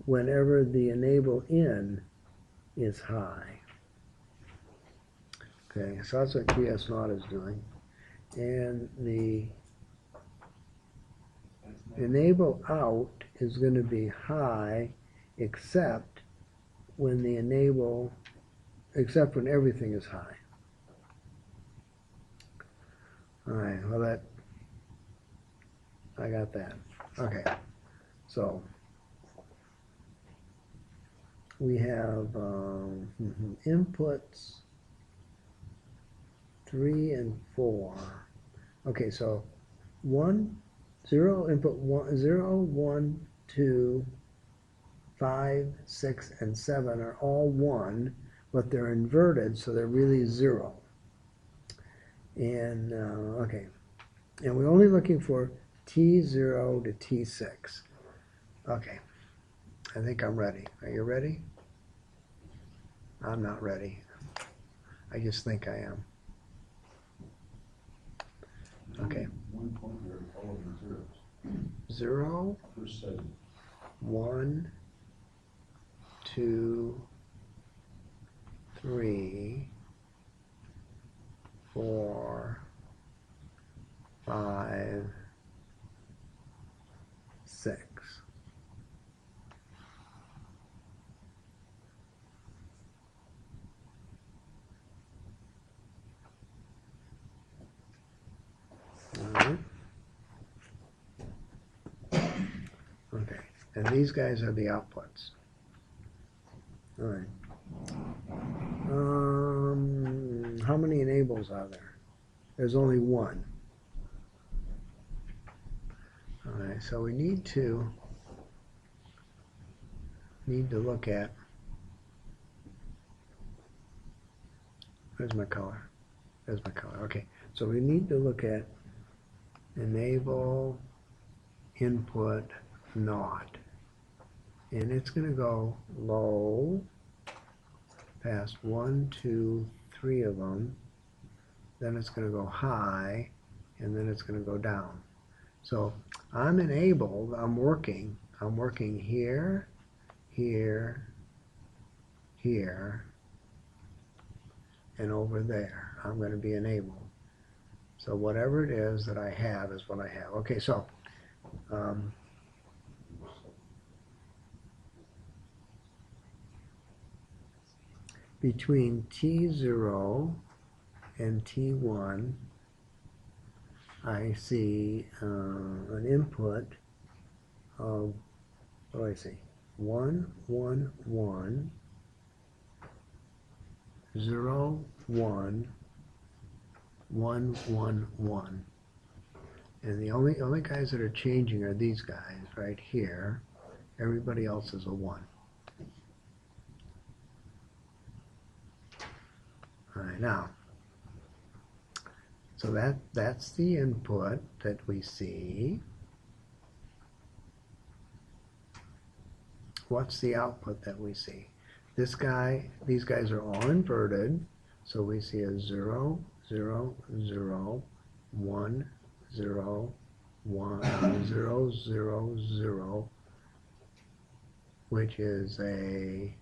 whenever the enable in is high. Okay, so that's what GS0 is doing. And the enable out is going to be high except when the enable, except when everything is high. All right, well I got that. Okay, so we have inputs 3 and 4. Okay, so 0, input 1, 0, 1, 2, 5, 6, and 7 are all 1, but they're inverted, so they're really 0. And, okay, and we're only looking for T0 to T6. Okay, I think I'm ready. Are you ready? I'm not ready. I just think I am. Okay. One point there, all of them zeros. 0, First setting. 1, 2, 3, 4, 5, 6. Alright. Okay, and these guys are the outputs. Alright. How many enables are there? There's only one. Alright, so we need to look at, where's my color? There's my color. Okay, so we need to look at enable input not. And it's going to go low past 1, 2, 3 of them. Then it's going to go high, and then it's going to go down. So I'm enabled, I'm working here, here, here, and over there. I'm going to be enabled. So whatever it is that I have is what I have. Okay, so between T0 and T1, I see an input of, what do I see? 1, 1, 1, 0, 1, 1, 1, 1. And the only guys that are changing are these guys right here. Everybody else is a 1. All right, now, so that's the input that we see. What's the output that we see? This guy, these guys are all inverted, so we see a 0, 0, 0, 1, 0, 1, 0, 0, 0, which is a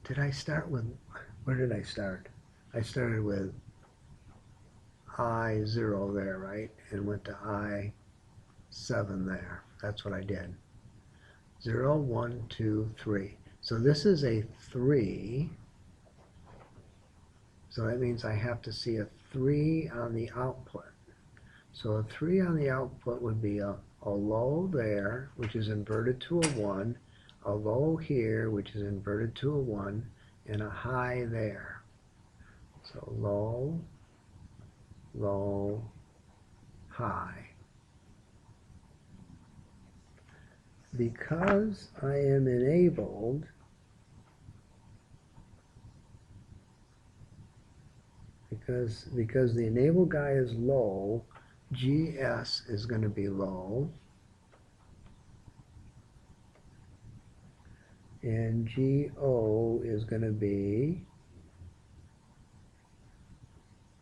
did I start with, where did I start? I started with I0 there, right? And went to I7 there. That's what I did. 0, 1, 2, 3. So this is a 3. So that means I have to see a 3 on the output. So a 3 on the output would be a low there, which is inverted to a 1, a low here, which is inverted to a 1, and a high there. So low, low, high. Because I am enabled, because the enable guy is low, GS is going to be low, and GO is going to be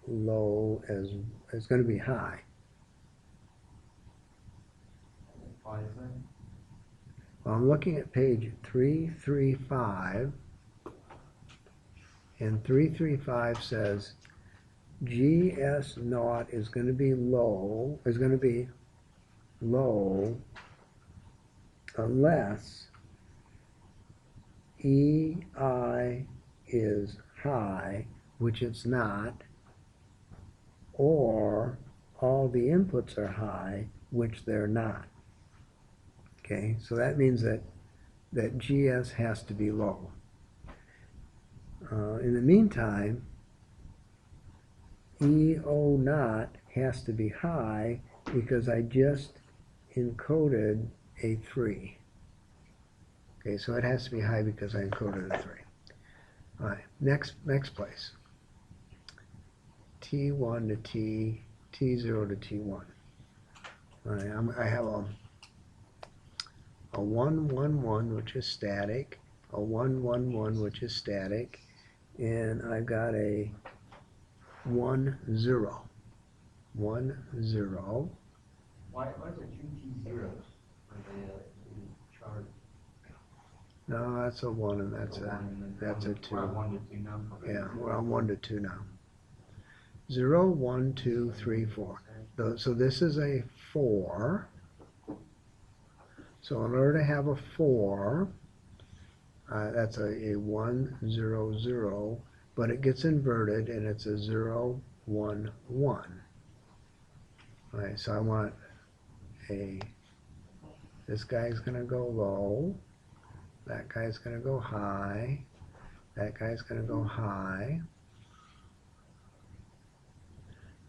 low as it's going to be high. Why is that? Well, I'm looking at page 335, and 335 says GS naught is going to be low, unless EI is high, which it's not, or all the inputs are high, which they're not. Okay, so that means that GS has to be low. In the meantime, EO naught has to be high because I just encoded a 3. Okay, so it has to be high because I encoded a 3. All right, next place. T1 to T0 to T1. All right, I have a 1, 1, 1, which is static, a 1, 1, 1, which is static, and I've got a 1, 0. 1, 0. Why is there two T zeros for the chart? No, that's a 1 and that's a 2. We're on 1 to 2 now. Yeah, we're on 1 to 2 now. 0, 1, 2, 3, 4. So this is a 4. So in order to have a 4, that's a 1, 0, 0, but it gets inverted and it's a 0, 1, 1. All right, so I want this guy's going to go low, that guy's going to go high, that guy's going to go high.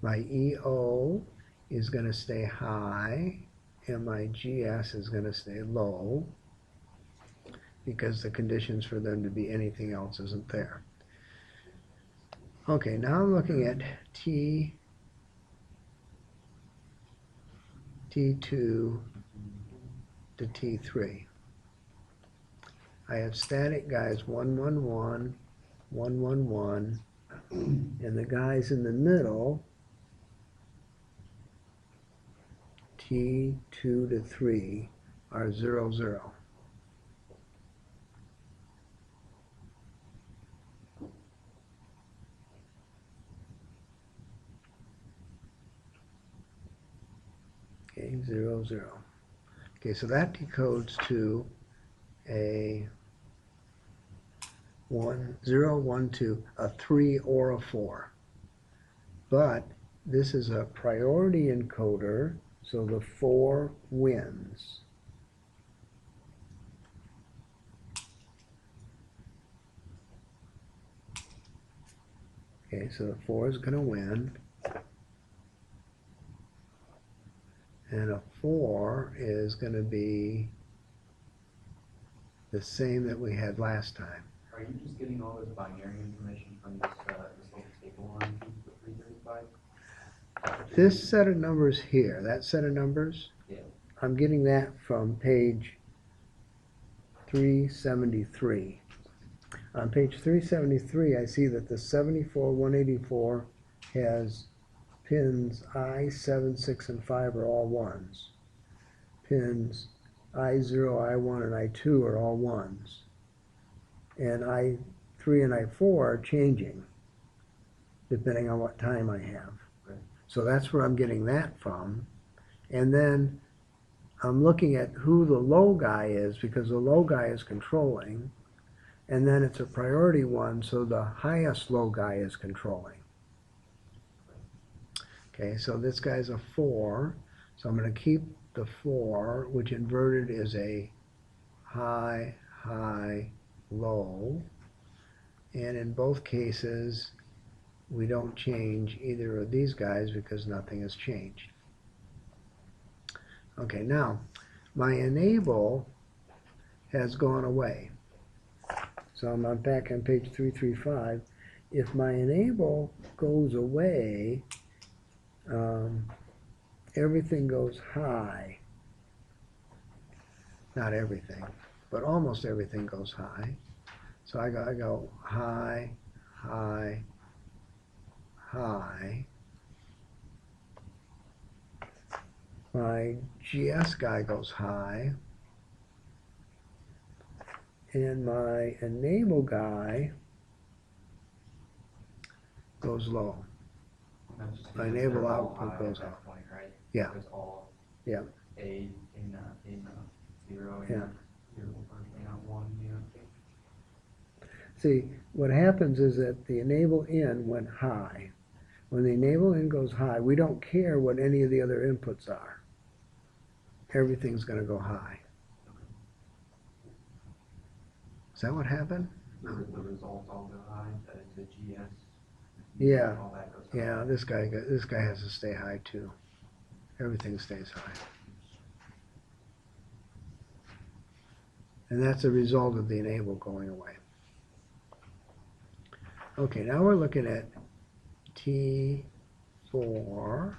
My EO is going to stay high, and my GS is going to stay low, because the conditions for them to be anything else isn't there. Okay, now I'm looking at T2 to T3. I have static guys 1, 1, 1, 1, 1, 1, and the guys in the middle, T2 to 3, are 0, 0. Okay, 0, 0. Okay, so that decodes to a 1, 0, 1, 2, a 3 or a 4. But this is a priority encoder, so the 4 wins. Okay, so the 4 is going to win. And a 4 is going to be the same that we had last time. Are you just getting all this binary information from this little table on 335? This set of numbers here, that set of numbers, Yeah. I'm getting that from page 373. On page 373, I see that the 74-184 has pins I, 7, 6, and 5 are all 1s. Pins I0, I1, and I2 are all 1s. And I3 and I4 are changing, depending on what time I have. Right. So that's where I'm getting that from. And then I'm looking at who the low guy is, because the low guy is controlling. And then it's a priority one, so the highest low guy is controlling. Okay, so this guy's a 4, so I'm going to keep the 4, which inverted is a high, high, low. And in both cases, we don't change either of these guys because nothing has changed. Okay, now, my enable has gone away. So I'm back on page 335. If my enable goes away, everything goes high. Not everything, but almost everything goes high. So I go high, high, high. My GS guy goes high. And my enable guy goes low. My enable output goes up. Point, right? Yeah. It's all Yeah. A in 0 Yeah. 0 and 1. See, what happens is that the enable in went high. When the enable in goes high, we don't care what any of the other inputs are. Everything's going to go high. Is that what happened? The results all go high. The GS. Yeah. All that goes high. Yeah, this guy has to stay high too. Everything stays high. And that's a result of the enable going away. Okay, now we're looking at T4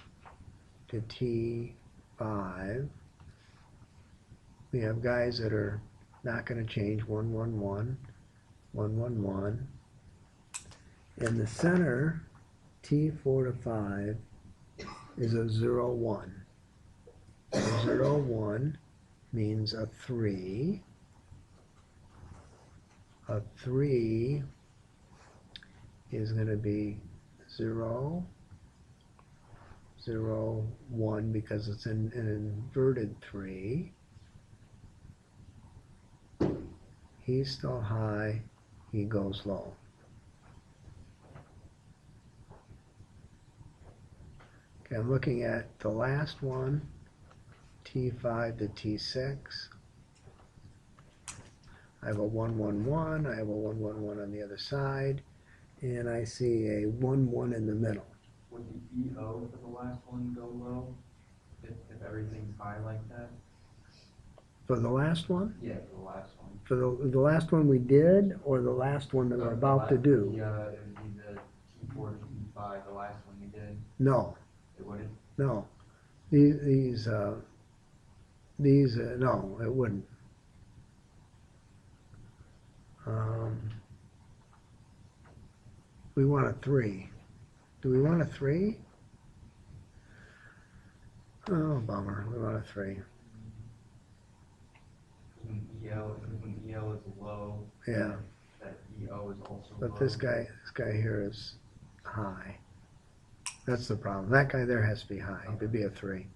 to T5. We have guys that are not going to change, 1, 1, 1, 1, 1, 1. In the center, T4 to 5 is a 0, 1. A 0, 1 means a 3. A 3 is going to be 0, 0, 1 because it's an inverted 3. He's still high, he goes low. Okay, I'm looking at the last one, T5 to T6. I have a 1, 1, 1, I have a 1, 1, 1 on the other side, and I see a 1, 1 in the middle. Would the EO for the last one go low if everything's high like that? For the last one? Yeah, for the last one. For the last one we did, or the last one that we're about to do? It would be the T4 to T5, the last one we did. No, It wouldn't? no. These no, it wouldn't. We want a 3. Do we want a 3? Oh, bummer. We want a 3. When EO is low, Yeah. that EO is also low. But this guy here is high. That's the problem. That guy there has to be high. It would be a 3.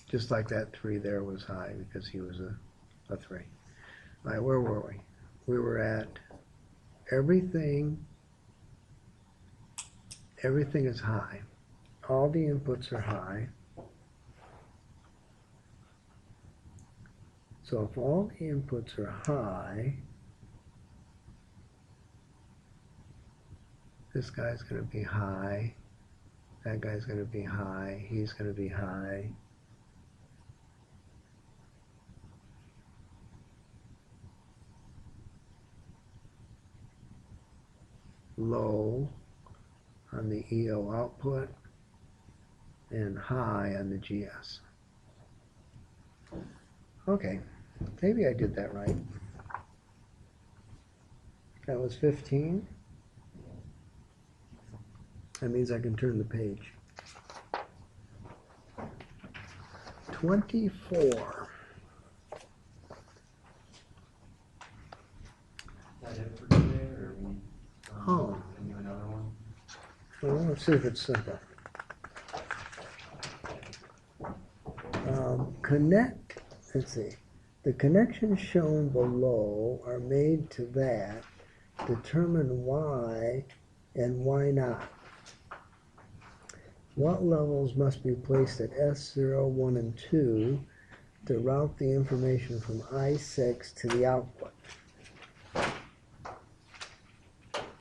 Just like that 3 there was high because he was a 3. All right, where were we? We were at everything is high. All the inputs are high. So if all the inputs are high, this guy's going to be high, that guy's going to be high, he's going to be high. Low on the EO output and high on the GS. Okay, maybe I did that right. That was 15. That means I can turn the page. 24. Is that it for today, or we Oh. can do another one? Well, let's see if it's simple. Let's see. The connections shown below are made to that. Determine why and why not. What levels must be placed at S0, 1, and 2 to route the information from I6 to the output?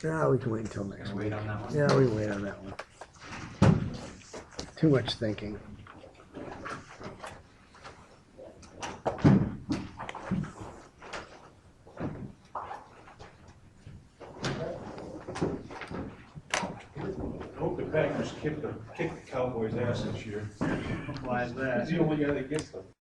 We can wait until next week. Wait on that one? Yeah, we can wait on that one. Too much thinking. I hope the Packers kick the Cowboys' ass this year. Why is that? He's the only guy that gets them.